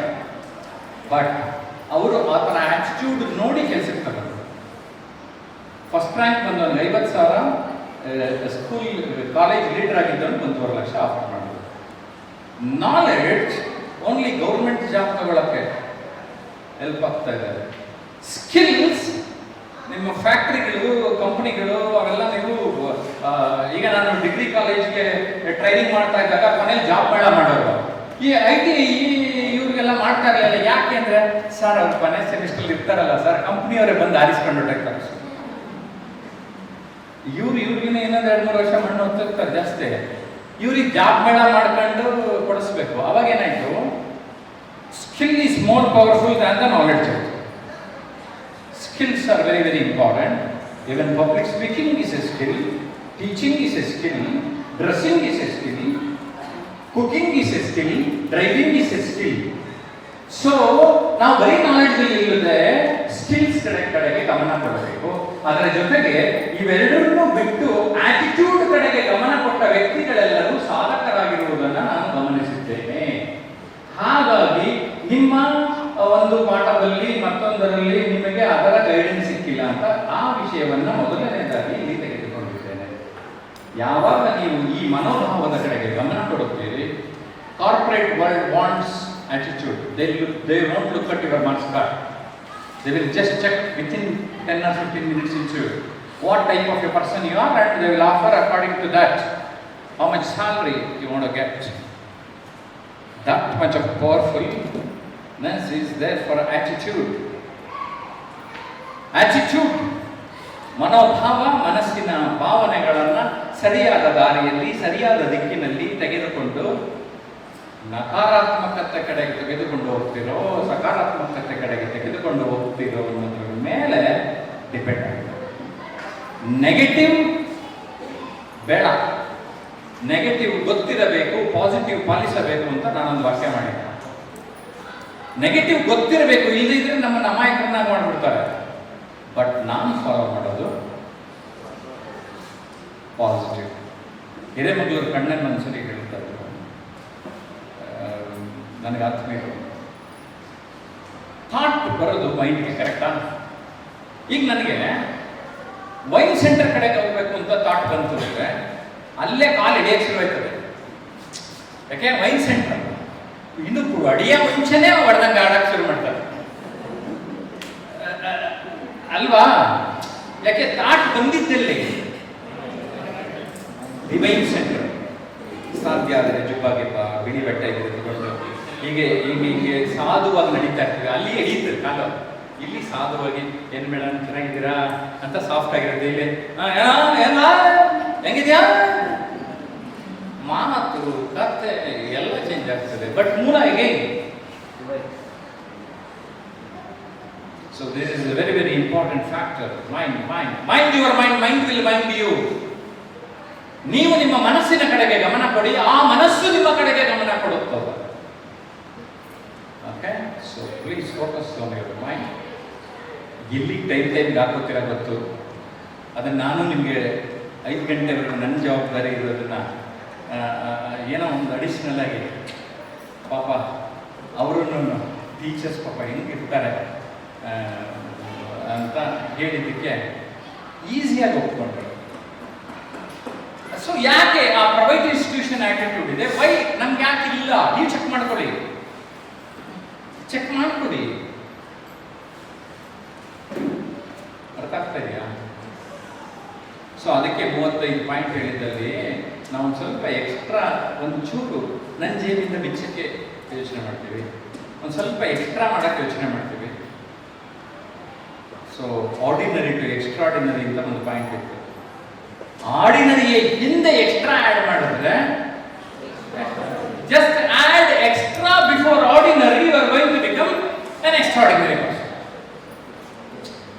ಬಟ್ ಅವರು ಆತನ ಆಟಿಟ್ಯೂಡ್ ನೋಡಿ ಕೆಲಸಕ್ಕೆ ತಗೊಂಡು ಫಸ್ಟ್ ರ್ಯಾಂಕ್ ಬಂದವನು 50,000, ಸ್ಕೂಲ್ ಕಾಲೇಜ್ ಲೀಡರ್ ಆಗಿದ್ದವನು 1.5 ಲಕ್ಷ ಆಫರ್ ಮಾಡೋದು. ನಾಲೆಡ್ಜ್ ಓನ್ಲಿ ಗೌರ್ಮೆಂಟ್ ಜಾಬ್ ತಗೊಳ್ಳೋಕ್ಕೆ ಹೆಲ್ಪ್ ಆಗ್ತಾ ಇದ್ದಾರೆ. ಸ್ಕಿಲ್ಸ್ ನಿಮ್ಮ ಫ್ಯಾಕ್ಟ್ರಿಗಳು, ಕಂಪನಿಗಳು ಅವೆಲ್ಲ ನೀವು ಈಗ ನಾನು ಡಿಗ್ರಿ ಕಾಲೇಜ್ಗೆ ಟ್ರೈನಿಂಗ್ ಮಾಡ್ತಾ ಇದ್ದಾಗ ಕೊನೆಯಲ್ಲಿ ಜಾಬ್ ಮೇಳ ಮಾಡೋರು. ಈ IT ಇವ್ರಿಗೆಲ್ಲ ಮಾಡ್ತಾ ಇರಲಿಲ್ಲ. ಯಾಕೆ ಅಂದರೆ ಸರ್ ಅವ್ರು ಕೊನೆ ಸೆಮಿಸ್ಟರ್ ಇರ್ತಾರಲ್ಲ ಸರ್, ಕಂಪ್ನಿಯವರೇ ಬಂದು ಆರಿಸ್ಕೊಂಡು ಹೊರಟಾಗ್ತಾರೆ. ಇವ್ರಿಗಿನ್ನ ಇನ್ನೊಂದು 2-3 ವರ್ಷ ಮಣ್ಣು ಹೊತ್ತಿರ್ತಾರೆ ಜಾಸ್ತಿ. ಇವ್ರಿಗೆ ಜಾಬ್ ಮೇಳ ಮಾಡ್ಕೊಂಡು ಕೊಡಿಸ್ಬೇಕು. ಅವಾಗ ಏನಾಯ್ತು, skill is more powerful than the knowledge. Skills are very very important. Even public speaking is a skill, teaching is a skill, dressing is a skill, cooking is a skill, driving is a skill. So ನಾವು ಬರೀ ನಾಲೆಡ್ಜ್ ಇಲ್ಲದೆ ಸ್ಕಿಲ್ಸ್ ಕಡೆಗೆ ಗಮನ ಕೊಡಬೇಕು. ಅದರ ಜೊತೆಗೆ ಇವೆರಡನ್ನೂ ಬಿಟ್ಟು ಆಟಿಟ್ಯೂಡ್ ಕಡೆಗೆ ಗಮನ ಕೊಟ್ಟ ವ್ಯಕ್ತಿಗಳೆಲ್ಲರೂ ಸಾಧಕರಾಗಿರುವುದನ್ನು ನಾನು ಗಮನಿಸಿದ್ದೇನೆ. ಹಾಗಾಗಿ ನಿಮ್ಮ ಒಂದು ಪಾಠದಲ್ಲಿ ಮತ್ತೊಂದರಲ್ಲಿ ನಿಮಗೆ ಅದರ ಗೈಡೆನ್ಸ್ ಸಿಕ್ಕಿಲ್ಲ ಅಂತ ಆ ವಿಷಯವನ್ನು ಮೊದಲನೇದಾಗಿ ಇಲ್ಲಿ ತೆಗೆದುಕೊಂಡಿದ್ದೇನೆ. ಯಾವಾಗ ನೀವು ಈ ಮನೋಭಾವದ ಕಡೆಗೆ ಗಮನ ಕೊಡುತ್ತೀರಿ, corporate world wants attitude. They won't look at your marks card. They will just check within 10 or 15 minutes into what type of a person you are, and they will offer according to that how much salary you want to get. That much of powerfulness is there for attitude. Attitude, ಮನೋಭಾವ, ಮನಸ್ಸಿನ ಭಾವನೆಗಳನ್ನು ಸರಿಯಾದ ದಾರಿಯಲ್ಲಿ, ಸರಿಯಾದ ದಿಕ್ಕಿನಲ್ಲಿ ತೆಗೆದುಕೊಂಡು ನಕಾರಾತ್ಮಕತೆ ಕಡೆಗೆ ತೆಗೆದುಕೊಂಡು ಹೋಗ್ತಿರೋ, ಸಕಾರಾತ್ಮಕತೆ ಕಡೆಗೆ ತೆಗೆದುಕೊಂಡು ಹೋಗ್ತಿರೋ ಅನ್ನೋದ್ರ ಮೇಲೆ ಡಿಪೆಂಡ್ ಆಗಿದೆ. ನೆಗೆಟಿವ್ ಬೇಡ, ನೆಗೆಟಿವ್ ಗೊತ್ತಿರಬೇಕು, ಪಾಸಿಟಿವ್ ಪಾಲಿಸಬೇಕು ಅಂತ ನಾನೊಂದು ವಾಕ್ಯ ಮಾಡಿದ್ದೆ. ನೆಗೆಟಿವ್ ಗೊತ್ತಿರಬೇಕು, ಇಲ್ಲದಿದ್ರೆ ನಮ್ಮನ್ನು ಅಮಾಯಕರನ್ನಾಗಿ ಮಾಡಿಬಿಡ್ತಾರೆ. ಬಟ್ ನಾನು ಫಾಲೋ ಮಾಡೋದು ಪಾಸಿಟಿವ್. ಹಿರೇಮಗಳೂರು ಕಣ್ಣನ್ ಮನಸ್ಸಲ್ಲಿ ಹೇಳ್ತಾ ಇದ್ರು, ನನಗೆ ಆತ್ಮೀಯರು, ಥಾಟ್ ಬರೋದು ಮೈಂಡ್ಗೆ, ಕರೆಕ್ಟಾ? ಈಗ ನನಗೆ ವೈನ್ ಸೆಂಟರ್ ಕಡೆಗೆ ಹೋಗ್ಬೇಕು ಅಂತ ಥಾಟ್ ಬಂತು ಅಂದರೆ ಅಲ್ಲೇ ಕಾಲು ಹಿಡಿಯಕ್ಕೆ ಶುರುವಾಯ್ತದೆ. ಯಾಕೆ? ವೈನ್ ಸೆಂಟರ್ ಇನ್ನು ಅಡಿಯ ಮುಂಚೆನೇ ಹೊಡೆದಂಗೆ ಆಡಕ್ಕೆ ಶುರು ಮಾಡ್ತಾರೆ ಅಲ್ವಾ? ಯಾಕೆ? ಥಾಟ್ ಬಂದಿದ್ದಲ್ಲಿ ವೈನ್ ಸೆಂಟರ್ ಸಾಧ್ಯ ಆದರೆ ಜುಬ್ಬಾಗಿಪ್ಪ ಬಿಳಿ ಬೆಟ್ಟ ತೆಗೆದುಕೊಂಡು ಹೀಗೆ ಸಾಧುವಾಗಿ ನಡೀತಾ ಇರ್ತೀವಿ. ಅಲ್ಲಿ ಹಿಡಿಯುತ್ತೆ ಕಾಲು, ಇಲ್ಲಿ ಸಾಧುವಾಗಿ ಏನು ಮೇಡಮ್ ಚೆನ್ನಾಗಿದ್ದೀರಾ ಅಂತ ಸಾಫ್ಟ್ ಆಗಿರುತ್ತೆ. ಇಲ್ಲಿ ಹೆಂಗಿದ್ಯಾ ಮಾತು ಕತೆ ಎಲ್ಲ ಚೇಂಜ್ ಆಗ್ತದೆ. ಬಟ್ ಮೂಲ ಹೇಗೆ? So this is a very very important factor. Mind your mind will mind you. ನೀವು ನಿಮ್ಮ ಮನಸ್ಸಿನ ಕಡೆಗೆ ಗಮನ ಕೊಡಿ, ಆ ಮನಸ್ಸು ನಿಮ್ಮ ಕಡೆಗೆ ಗಮನ ಕೊಡುತ್ತದೆ. Okay, so please focus on your mind. ಇಲ್ಲಿ ಟೈಮ್ಗೆ ಹಾಕೋತಿರ ಗೊತ್ತು, ಅದನ್ನು ನಾನು ನಿಮಗೆ 5 ಗಂಟೆವರೆಗೂ ನನ್ನ ಜವಾಬ್ದಾರಿ ಇರೋದನ್ನ ಏನೋ ಒಂದು ಅಡಿಷ್ನಲ್ ಆಗಿ ಪಾಪ ಅವರನ್ನು ಟೀಚರ್ಸ್ ಪಾಪ ಹೆಂಗಿರ್ತಾರೆ ಅಂತ ಹೇಳಿದ್ದಕ್ಕೆ ಈಸಿಯಾಗಿ ಒಪ್ಕೊಂಡ್ರು. ಸೊ ಯಾಕೆ ಆ ಸಬ್ಮಿಷನ್ ಆಟಿಟ್ಯೂಡ್ ಇದೆ. ವೈ ನಮ್ಗೆ ಯಾಕೆ ಇಲ್ಲ? ನೀವು ಚೆಕ್ ಮಾಡ್ಕೊಳ್ಳಿ, ಚೆಕ್ ಮಾಡ್ಕೊಳ್ಳಿ. ಅರ್ಥ ಆಗ್ತಾ ಇದೆಯಾ? ಸೊ ಅದಕ್ಕೆ 35 ಪಾಯಿಂಟ್ ಹೇಳಿದ್ದಲ್ಲಿ ನಾವು ಒಂದು ಸ್ವಲ್ಪ ಎಕ್ಸ್ಟ್ರಾ ಒಂಚೂರು ನನ್ನ ಜೇಬಿಂದ ಬಿಚ್ಚಕ್ಕೆ ಯೋಚನೆ ಮಾಡ್ತೀವಿ, ಒಂದು ಸ್ವಲ್ಪ ಎಕ್ಸ್ಟ್ರಾ ಮಾಡೋಕ್ಕೆ ಯೋಚನೆ ಮಾಡ್ತೀವಿ. ಸೊ ಆರ್ಡಿನರಿ ಟು ಎಕ್ಸ್ಟ್ರಾರ್ಡಿನರಿ ಅಂತ ಒಂದು ಪಾಯಿಂಟ್ ಇತ್ತು. ಆರ್ಡಿನರಿಯೇ ಹಿಂದೆ ಎಕ್ಸ್ಟ್ರಾ ಆ್ಯಡ್ ಮಾಡಿದ್ರೆ, just add extra before ordinary, you are going to become an extraordinary person.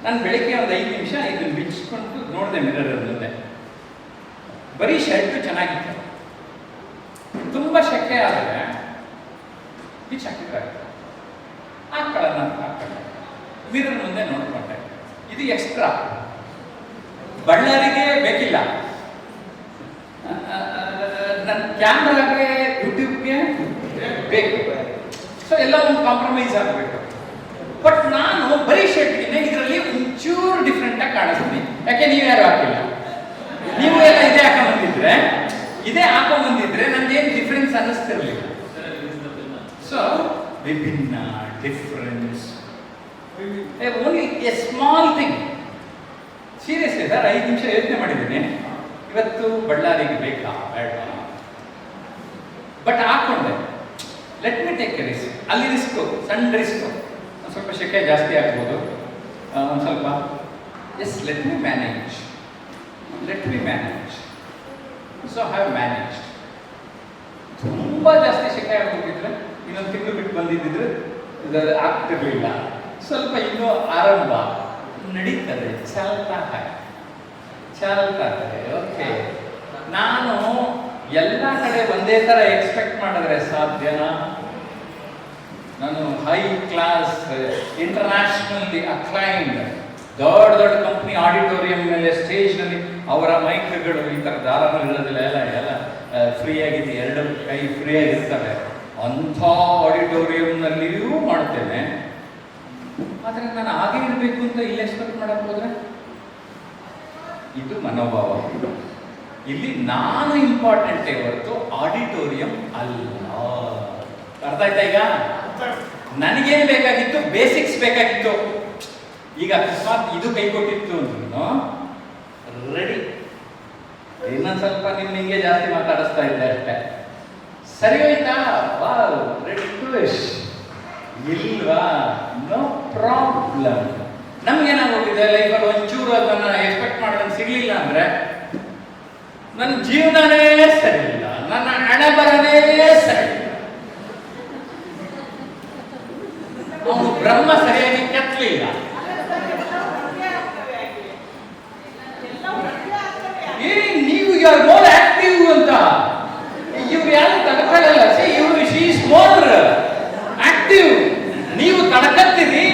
ನಾನು ಬೆಳಿಗ್ಗೆ ಒಂದು 5 ನಿಮಿಷ ಇದನ್ನು ಬಿಚ್ಚಿಕೊಂಡು ನೋಡಿದೆ ಮಿರರ್ ಮುಂದೆ. ಬರೀ ಶರ್ಟು ಚೆನ್ನಾಗಿತ್ತು, ತುಂಬ ಶೆಕೆ ಆದರೆ ಬಿಚ್ಚಿ ಹಾಕಿದ್ರೆ ಹಾಕೊಳ್ಳೋಣ ಅಂತ ಹಾಕೊಂಡೆ. ಮಿರರ್ ಮುಂದೆ ನೋಡ್ಕೊಂಡೆ, ಇದು ಎಕ್ಸ್ಟ್ರಾ. ಬಳ್ಳಾರಿಗೆ ಬೇಕಿಲ್ಲ, ನನ್ನ ಕ್ಯಾಮ್ರಾಗೆ ಯೂಟ್ಯೂಬ್ಗೆ ಬೇಕು. ಸೊ ಎಲ್ಲ ಒಂದು ಕಾಂಪ್ರಮೈಸ್ ಆಗಬೇಕು. ಬಟ್ ನಾನು ಬರೀ ಶರ್ಟ್ಗಿನ್ನ ಇದರಲ್ಲಿ ಒಂಚೂರು ಡಿಫ್ರೆಂಟ್ ಆಗಿ ಕಾಣಿಸ್ತೀನಿ. ಯಾಕೆ ನೀವು ಯಾರು ಹಾಕಿಲ್ಲ? ನೀವು ಎಲ್ಲ ಇದೇ ಹಾಕೊಂಡ್ಬಂದಿದ್ರೆ ನಂದೇನು ಡಿಫ್ರೆನ್ಸ್ ಅನ್ನಿಸ್ತಿರ್ಲಿಲ್ಲ. ಸೊ ವಿಭಿನ್ನ, difference, only a small thing. Seriously sir, 5 ನಿಮಿಷ ಯೋಚನೆ ಮಾಡಿದ್ದೀನಿ, ಇವತ್ತು ಬಳ್ಳಾರಿಗೆ ಬೇಕಾ ಬೇಡ, ಬಟ್ ಹಾಕೊಂಡೆ. Let me take a risk. ಅಲ್ಲಿ ರಿಸ್ಕು, ಸಣ್ಣ ರಿಸ್ಕು, ಒಂದು ಸ್ವಲ್ಪ ಶೆಕೆ ಜಾಸ್ತಿ ಆಗ್ಬೋದು, ಒಂದು ಸ್ವಲ್ಪ yes let me manage. So have managed. ತುಂಬ ಜಾಸ್ತಿ ಶೆಕೆ ಆಗೋಗಿದ್ರೆ ಇನ್ನೊಂದು ತಿಂಗಳು ಬಿಟ್ಟು ಬಂದಿದ್ದಿದ್ರೆ ಇದು ಆಗ್ತಿರ್ಲಿಲ್ಲ. ಸ್ವಲ್ಪ ಇನ್ನೂ ಆರಂಭ ನಡೀತದೆ, ಚಾಲ್ತಾ ಇದೆ. ಓಕೆ, ನಾನು ಎಲ್ಲ ಕಡೆ ಒಂದೇ ಥರ ಎಕ್ಸ್ಪೆಕ್ಟ್ ಮಾಡಿದ್ರೆ ಸಾಧ್ಯನಾ? ನಾನು ಹೈ ಕ್ಲಾಸ್, ಇಂಟರ್ನ್ಯಾಷನಲಿ ಅಕ್ಲೈನ್ಡ್ ದೊಡ್ಡ ಕಂಪ್ನಿ ಆಡಿಟೋರಿಯಂ ಮೇಲೆ ಸ್ಟೇಜ್ನಲ್ಲಿ ಅವರ ಮೈಕ್ಗಳು ಈ ಥರ ದಾರನೂ ಇರೋದಿಲ್ಲ, ಎಲ್ಲ ಫ್ರೀ ಆಗಿದೆ, 2 ಕೈ ಫ್ರೀ ಆಗಿರ್ತವೆ. ಅಂಥ ಆಡಿಟೋರಿಯಂನಲ್ಲಿಯೂ ಮಾಡ್ತೇನೆ. ಆದರೆ ನಾನು ಹಾಗೆ ಇರಬೇಕು ಅಂತ ಇಲ್ಲಿ ಎಕ್ಸ್ಪೆಕ್ಟ್ ಮಾಡಕ್ಕೆ ಹೋದ್ರೆ ಇದು ಮನೋಭಾವ. ಇಲ್ಲಿ ನಾನು ಇಂಪಾರ್ಟೆಂಟೇ ಹೊರತು ಆಡಿಟೋರಿಯಂ ಅಲ್ಲ. ಅರ್ಥ ಆಯ್ತಾ? ಈಗ ನನಗೇನು ಬೇಕಾಗಿತ್ತು? ಬೇಸಿಕ್ಸ್ ಬೇಕಾಗಿತ್ತು. ಈಗ ಅಕಸ್ಮಾತ್ ಇದು ಕೈ ಕೊಟ್ಟಿತ್ತು ಅಂದ್ರೂ ರೆಡಿ. ಇನ್ನೊಂದು ಸ್ವಲ್ಪ ನಿಮ್ಗೆ ಜಾಸ್ತಿ ಮಾತಾಡಿಸ್ತಾ ಇದ್ದೆ ಅಷ್ಟೇ. ಸರಿ ಹೋಯ್ತಾ? ವಾವ್, ರೆಡಿ ಟು ವಿಶ್ ಇಲ್ವಾ? No problem. ನಮ್ಗೇನಾಗೋಗಿದೆ ಲೈಫಲ್ಲಿ ಒಂಚೂರು ಅದನ್ನು ಎಕ್ಸ್ಪೆಕ್ಟ್ ಮಾಡೋದನ್ನು ಸಿಗಲಿಲ್ಲ ಅಂದರೆ ನನ್ನ ಜೀವನನೇ ಸರಿ ಇಲ್ಲ, ನನ್ನ ಹಣ ಬರನೇ ಸರಿ ಇಲ್ಲ, ಅವನು ಬ್ರಹ್ಮ ಸರಿಯಾಗಿ ಕೆತ್ತಲಿಲ್ಲ. ನೀವು ಯು ಆರ್ ಮೋರ್ ಆಕ್ಟಿವ್ ಅಂತ ಇವ್ರು ಯಾರು ತಡ್ಕೊಳ್ಳಲ್ಲ. ಸಿ ಇವರು ಶಿ ಇಸ್ ಮೋರ್ ಆಕ್ಟಿವ್. ನೀವು ತಡ್ಕತ್ತೀರಿ.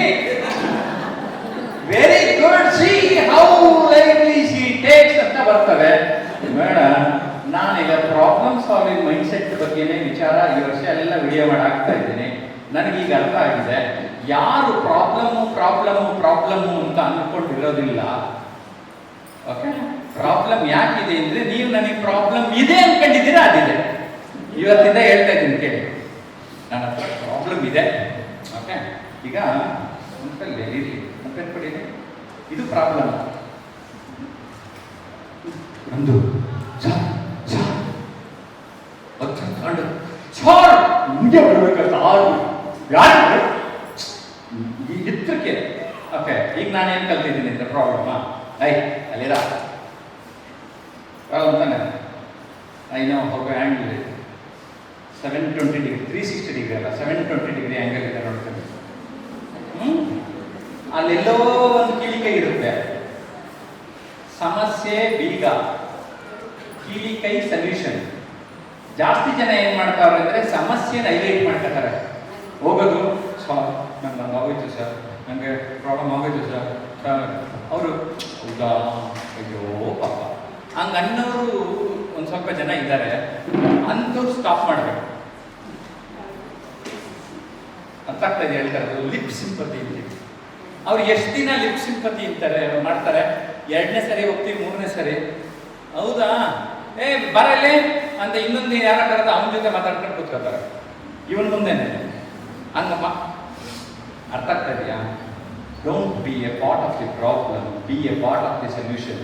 Very good. See how lively she takes ಅಂತ ಬರ್ತವೆ. ಮೇಡಮ್, ನಾನೀಗ ಪ್ರಾಬ್ಲಮ್ ಸಾಲ್ವಿಂಗ್ ಮೈಂಡ್ಸೆಟ್ ಬಗ್ಗೆನೇ ವಿಚಾರ ಈ ವರ್ಷ ಎಲ್ಲ ವಿಡಿಯೋ ಮಾಡಿ ಹಾಕ್ತಾ ಇದ್ದೀನಿ. ನನಗೀಗ ಅರ್ಥ ಆಗಿದೆ, ಯಾರು ಪ್ರಾಬ್ಲಮ್ಮು ಅಂತ ಅಂದ್ಕೊಂಡಿರೋದಿಲ್ಲ. ಓಕೆ, ಪ್ರಾಬ್ಲಮ್ ಯಾಕಿದೆ ಅಂದರೆ ನೀವು ನನಗೆ ಪ್ರಾಬ್ಲಮ್ ಇದೆ ಅಂದ್ಕೊಂಡಿದ್ದೀರಾ, ಅದಿದೆ. ಇವತ್ತಿಂದ ಹೇಳ್ತಾ ಇದ್ದೀನಿ ಕೇಳಿ, ನನ್ನ ಹತ್ರ ಪ್ರಾಬ್ಲಮ್ ಇದೆ. ಓಕೆ, ಈಗ ಇರಲಿ ಪಡಿ, ಇದು ಪ್ರಾಬ್ಲಮ್. ಒಂದು ಮುಂದೆ ಬರಬೇಕಂತ ಯಾರು ಇತ್ತಕ್ಕೆ. ಓಕೆ, ಈಗ ನಾನೇನು ಕಲ್ತಿದ್ದೀನಿ ಅಂತ ಪ್ರಾಬ್ಲಮ್ ಅಲ್ಲಿರ ಪ್ರಾಬ್ಲಮ್ ತಾನೆ. I know how to handle it. 720 degree, 360 degree ಅಲ್ಲ, 720 ಡಿಗ್ರಿ ಆ್ಯಂಗಲ್ ಇದೆ ನೋಡ್ತೇನೆ. ಅಲ್ಲೆಲ್ಲೋ ಒಂದು ಕೀಲಿಕೈ ಇರುತ್ತೆ. ಸಮಸ್ಯೆ ಬೀಗ, ಕೀಲಿಕೈ ಸೊಲ್ಯೂಷನ್. ಜಾಸ್ತಿ ಜನ ಏನು ಮಾಡ್ತಾರೆ ಅಂದರೆ ಸಮಸ್ಯೆನ ಹೈಲೈಟ್ ಮಾಡ್ಕೊತಾರೆ. ಹೋಗೋದು, ಸರ್ ನಂಗೆ ಆಗೋಯ್ತು ಸರ್, ನನಗೆ ಪ್ರಾಬ್ಲಮ್ ಆಗೋಯ್ತು ಸರ್. ಅವರು ಹೌದಾ, ಅಯ್ಯೋ ಪಾಪ, ಹಂಗೆ ಅನ್ನೋರು ಒಂದು ಸ್ವಲ್ಪ ಜನ ಇದ್ದಾರೆ. ಅಂಥವ್ರು ಸ್ಟಾಪ್ ಮಾಡಬೇಕು. ಅರ್ಥ ಆಗ್ತಾ ಇದೆ ಹೇಳ್ತಾರೆ, ಲಿಪ್ ಸಿಂಪತಿ ಅಂತೀವಿ. ಅವ್ರು ಎಷ್ಟು ದಿನ ಲಿಪ್ ಸಿಂಪತಿ ಅಂತಾರೆ ಮಾಡ್ತಾರೆ. 2ನೇ ಸರಿ ಹೋಗ್ತೀವಿ, 3ನೇ ಸರಿ ಹೌದಾ, ಬರಲಿ ಅಂತ ಇನ್ನೊಂದು ಯಾರ ಕರೆದ ಅವನ ಜೊತೆ ಮಾತಾಡ್ಕೊಂಡು ಕೂತ್ಕೋತಾರೆ ಇವನ್ ಮುಂದೆನೆ. ಹಂಗಮ್ಮ ಅರ್ಥ ಆಗ್ತಾ ಇದೆಯಾ? Don't be A part of the problem, B A part of the solution.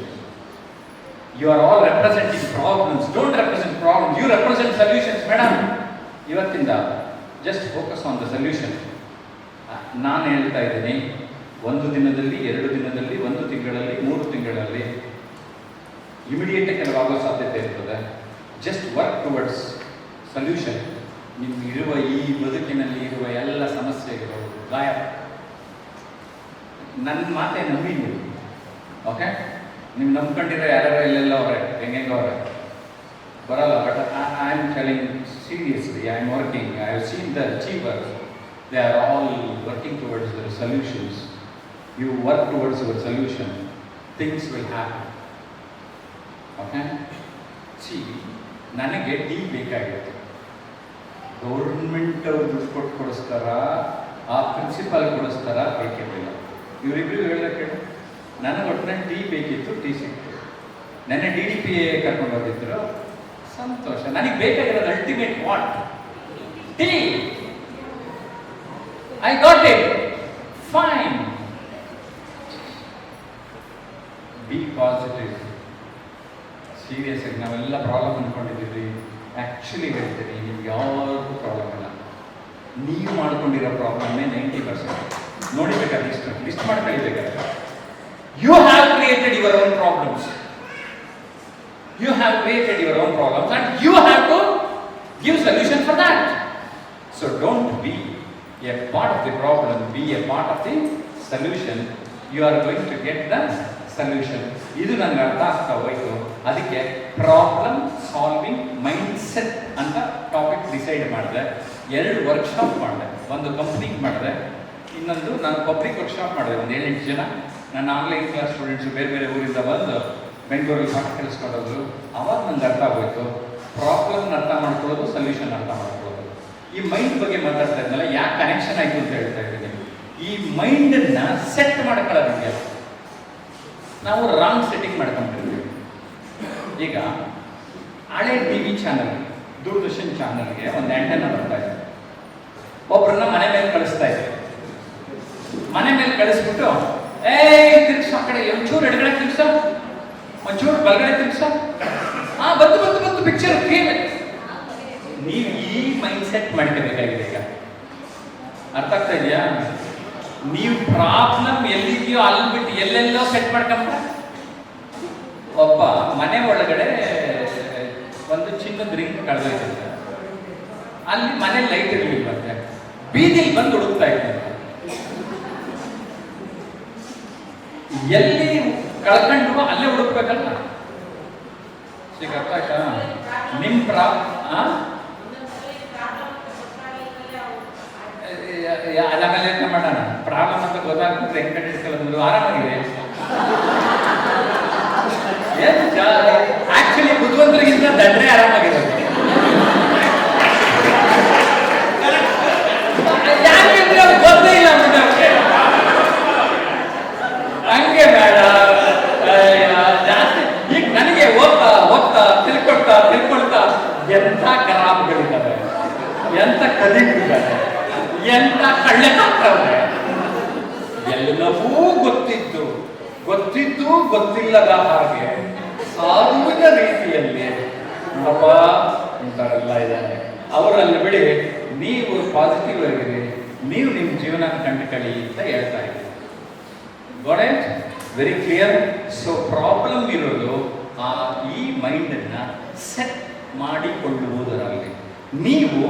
You are all representing problems. Don't represent problems. You represent solutions, madam. ಇವತ್ತಿಂದ just focus on the solution. ನಾನು ಹೇಳ್ತಾ ಇದ್ದೀನಿ, 1 ದಿನದಲ್ಲಿ, 2 ದಿನದಲ್ಲಿ, 1 ತಿಂಗಳಲ್ಲಿ, 3 ತಿಂಗಳಲ್ಲಿ ಇಮಿಡಿಯೇಟ್ ಕೆಲವಾಗೋ ಸಾಧ್ಯತೆ ಇರ್ತದೆ. Just work towards solution. ನಿಮ್ಗಿರುವ ಈ ಬದುಕಿನಲ್ಲಿ ಇರುವ ಎಲ್ಲ ಸಮಸ್ಯೆಗಳು ಗಾಯ. ನನ್ನ ಮಾತೇ ನಂಬಿ ನೀವು, ಓಕೆ? ನೀವು ನಂಬ್ಕೊಂಡಿರೋ ಯಾರ್ಯಾರ ಇಲ್ಲೆಲ್ಲ ಅವರೇ ಹೆಂಗೆಂಗವ್ರೆ ಬರಲ್ಲ. But I am telling seriously, I am working, I have seen the achievers, they are all working towards their solutions. You work towards your solution, things will happen, okay? See, ನನಗೆ ಟೀ ಬೇಕಾಗಿತ್ತು. ಗೌರ್ಮೆಂಟ್ ಅವ್ರು ದುಡ್ಡು ಕೊಟ್ಟು ಕೊಡಿಸ್ತಾರ, ಆ ಪ್ರಿನ್ಸಿಪಾಲ್ ಕೊಡಿಸ್ತಾರ, ಬೇಕಿರಲಿಲ್ಲ. ಇವರಿಬ್ಬರು ಹೇಳಿದ ಕೇಳಿ, ನನಗೆ ಒಟ್ಟಿನಲ್ಲಿ ಟೀ ಬೇಕಿತ್ತು, ಟೀ ಸಿಕ್ತು. ನೆನ್ನೆ DDPA ಕರ್ಕೊಂಡು ಹೋಗಿದ್ರು, ಸಂತೋಷ. ನನಗೆ ಬೇಕಾಗಿರೋದು ultimate what? Tea. I got it, fine. B positive. Serious ಆಗಿ ನಾವೆಲ್ಲ ಪ್ರಾಬ್ಲಮ್ ಅಂದ್ಕೊಂಡಿದ್ದೀವಿ. ಆ್ಯಕ್ಚುಲಿ ಹೇಳ್ತೀನಿ, ನಿಮ್ಗೆ ಯಾವ್ದು ಪ್ರಾಬ್ಲಮ್ ಇಲ್ಲ. ನೀವು ಮಾಡ್ಕೊಂಡಿರೋ ಪ್ರಾಬ್ಲಮ್ಮೇ 90%. ನೋಡಿಬೇಕಾದ್ರೆ list ಮಾಡ್ಕೊಳ್ಳಿಬೇಕಾದ್ರೆ you have created your own problems. You have created your own problems and you have to give solution for that. So don't be a part of the problem, be a part of the solution. You are going to get the solution. ಇದು ನನಗೆ ಅರ್ಥ ಆಗ್ತಾ ಹೋಯ್ತು. ಅದಕ್ಕೆ ಪ್ರಾಬ್ಲಮ್ ಸಾಲ್ವಿಂಗ್ ಮೈಂಡ್ ಸೆಟ್ ಅಂತ ಟಾಪಿಕ್ ಡಿಸೈಡ್ ಮಾಡಿದೆ. 2 ವರ್ಕ್ಶಾಪ್ ಮಾಡಿದೆ. ಒಂದು ಕಂಪ್ನಿಗೆ ಮಾಡಿದೆ, ಇನ್ನೊಂದು ನಾನು ಪಬ್ಲಿಕ್ ವರ್ಕ್ಶಾಪ್ ಮಾಡಿದೆ. ಒಂದು 7-8 ಜನ ನನ್ನ ಆನ್ಲೈನ್ ಕ್ಲಾಸ್ ಸ್ಟೂಡೆಂಟ್ಸು ಬೇರೆ ಬೇರೆ ಊರಿಂದ ಬಂದು ಬೆಂಗಳೂರಲ್ಲಿ ಪಾಠ ಕಲಿಸ್ಕೊಡೋದು. ಅವಾಗ ನನಗೆ ಅರ್ಥ ಆಗೋಯ್ತು, ಪ್ರಾಬ್ಲಮ್ನ ಅರ್ಥ ಮಾಡ್ಕೊಳ್ಳೋದು, ಸೊಲ್ಯೂಷನ್ ಅರ್ಥ ಮಾಡ್ಕೊಳ್ಳೋದು. ಈ ಮೈಂಡ್ ಬಗ್ಗೆ ಮಾತಾಡ್ತಾ ಇದ್ನಲ್ಲ, ಯಾಕೆ ಕನೆಕ್ಷನ್ ಆಯಿತು ಅಂತ ಹೇಳ್ತಾ ಇದ್ದೀನಿ. ಈ ಮೈಂಡನ್ನು ಸೆಟ್ ಮಾಡ್ಕೊಳ್ಳೋದಂಗೆ ನಾವು ರಾಂಗ್ ಸೆಟ್ಟಿಂಗ್ ಮಾಡ್ಕೊಂಡಿರ್ತೀವಿ. ಈಗ ಹಳೆ TV ಚಾನಲ್, ದೂರದರ್ಶನ್ ಚಾನಲ್ಗೆ ಒಂದು ಆ್ಯಂಟೆನಾ ಬರ್ತಾ ಇದೆ. ಒಬ್ಬರನ್ನ ಮನೆ ಮೇಲೆ ಕಳಿಸ್ತಾ ಇದೆ. ಮನೆ ಮೇಲೆ ಕಳಿಸ್ಬಿಟ್ಟು, ತಿರ್ಗ್ಸ ಆ ಕಡೆ, ಒಂಚೂರು ಎಡಗಡೆ ತಿರ್ಗ್ಸ, ಒಂಚೂರು ಬಲಗಡೆ ತಿರ್ಗ್ಸ, ಬಂತು ಪಿಕ್ಚರ್. ನೀವು ಈ ಮೈಂಡ್ ಸೆಟ್ ಮಾಡ್ಕೋಬೇಕಾಗಿದೆ. ಈಗ ಅರ್ಥ ಆಗ್ತಾ ಇದೆಯಾ? ನೀವು ಪ್ರಾಬ್ಲಮ್ ಎಲ್ಲಿದೆಯೋ ಅಲ್ಲಿ ಬಿಟ್ಟು ಎಲ್ಲೆಲ್ಲೋ ಸೆಟ್ ಮಾಡ್ಕೊಂಡ್ರೆ, ಒಬ್ಬ ಮನೆ ಒಳಗಡೆ ಒಂದು ಚಿನ್ನದ ರಿಂಗ್ ಕಳೆದೋಯ್ತಿದೆ. ಅಲ್ಲಿ ಮನೆ ಲೈಟ್ ಇರಲಿಲ್ಲಂತೆ, ಬೀದಿಲಿ ಬಂದು ಹುಡುಕ್ತಾ ಇದ್ದಾರೆ. ಎಲ್ಲಿ ಕಳ್ಕೊಂಡ್ರು ಅಲ್ಲೇ ಹುಡುಕ್ಬೇಕಲ್ಲ. ಈಗ ಅರ್ಥ ಆಯ್ತಾ? ನಿಮ್ ಆಮೇಲೆ ಎಂತ ಮಾಡೋಣ, ಪ್ರಾಬ್ಲಮ್ ಅಂತ ಗೊತ್ತಾಗ್ತದೆ, ಹೆಂಗ್ ಕಂಡಿಡ್ಕೊಳ್ಳೋದು ಆರಾಮಾಗಿದೆ. ಆಕ್ಚುಲಿ ಬುದ್ಧಿವಂತರಿಗಿಂತ ದಡ್ರೆ ಆರಾಮಾಗಿರೋದು. ಯಾಕೆಂದ್ರೆ ಅವ್ರು ಗೊತ್ತೇ ಇಲ್ಲ ಮುಂದೆ ಹಂಗೆ ಬೇಡ ಜಾಸ್ತಿ. ಈಗ ನನಗೆ ಓದ್ತಾ ತಿಳ್ಕೊಳ್ತಾ ಎಂಥ ಖರಾಬ್ಗಳಿದ್ದಾರೆ, ಎಂಥ ಕಲಿಗಳಿದ್ದಾರೆ, ಎಂಥ ಕಳ್ಳೆ ಹಾಕ್ತವ್ರೆ. ಎಲ್ಲವೂ ಗೊತ್ತಿದ್ದು ಗೊತ್ತಿಲ್ಲದ ಹಾಗೆ ಸಾಧುವಿನ ರೀತಿಯಲ್ಲಿ ಪಾಪ ಇಂಥವರೆಲ್ಲ ಇದ್ದಾರೆ. ಅವರಲ್ಲಿ ಬಿಡಿ, ನೀವು ಪಾಸಿಟಿವ್ ಆಗಿರಿ, ನೀವು ನಿಮ್ಮ ಜೀವನ ಕಂಡುಕೊಳ್ಳಿ ಅಂತ ಹೇಳ್ತಾ ಇದ್ದೀವಿ. Got it? Very clear. So problem ಇರೋದು ಈ ಮೈಂಡನ್ನು ಸೆಟ್ ಮಾಡಿಕೊಳ್ಳುವುದರಲ್ಲಿ. ನೀವು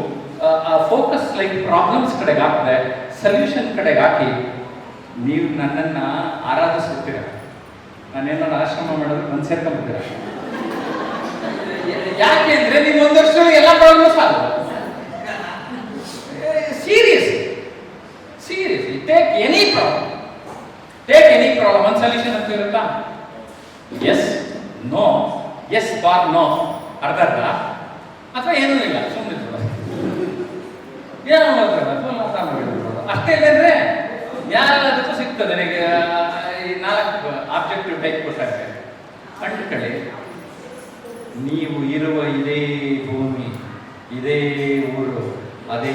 ಫೋಕಸ್ ಲೈಕ್ ಪ್ರಾಬ್ಲಮ್ಸ್ ಕಡೆಗೆ ಹಾಕಿದ್ರೆ, ಸೊಲ್ಯೂಷನ್ ಕಡೆಗೆ ಹಾಕಿ ನೀವು ನನ್ನನ್ನು ಆರಾಧಿಸ್ಬಿಡ್ತೀರ. ನಾನೇನಾದ್ರು ಆಶ್ರಮ ಮಾಡೋದು ಬಂದು ಸೇರ್ಕೊಂಡ್ಬಿಡ್ತೀರ. ಯಾಕೆ ಅಂದರೆ ನೀವು 1 ವರ್ಷದಲ್ಲಿ ಎಲ್ಲ problem solve. Seriously take any problem, ಒಂದು ಸೊಲ್ಯೂಷನ್ ಅಂತ ಇರುತ್ತಾ? Yes no, yes bar no, ಅರ್ಧ ಅಥವಾ ಏನೂ ಇಲ್ಲ, ಸುಮ್ಮನೆ ಏನೋ ಅಷ್ಟೇ. ಇಲ್ಲಂದ್ರೆ ಯಾರಾದಕ್ಕೂ ಸಿಗ್ತದೆ. ನನಗೆ ಈ 4 ಆಬ್ಜೆಕ್ಟಿವ್ ಟೈಪ್ ಕೊಟ್ಟಾಗ ಕಂಡುಕೊಳ್ಳಿ. ನೀವು ಇರುವ ಇದೇ ಭೂಮಿ, ಇದೇ ಊರು, ಅದೇ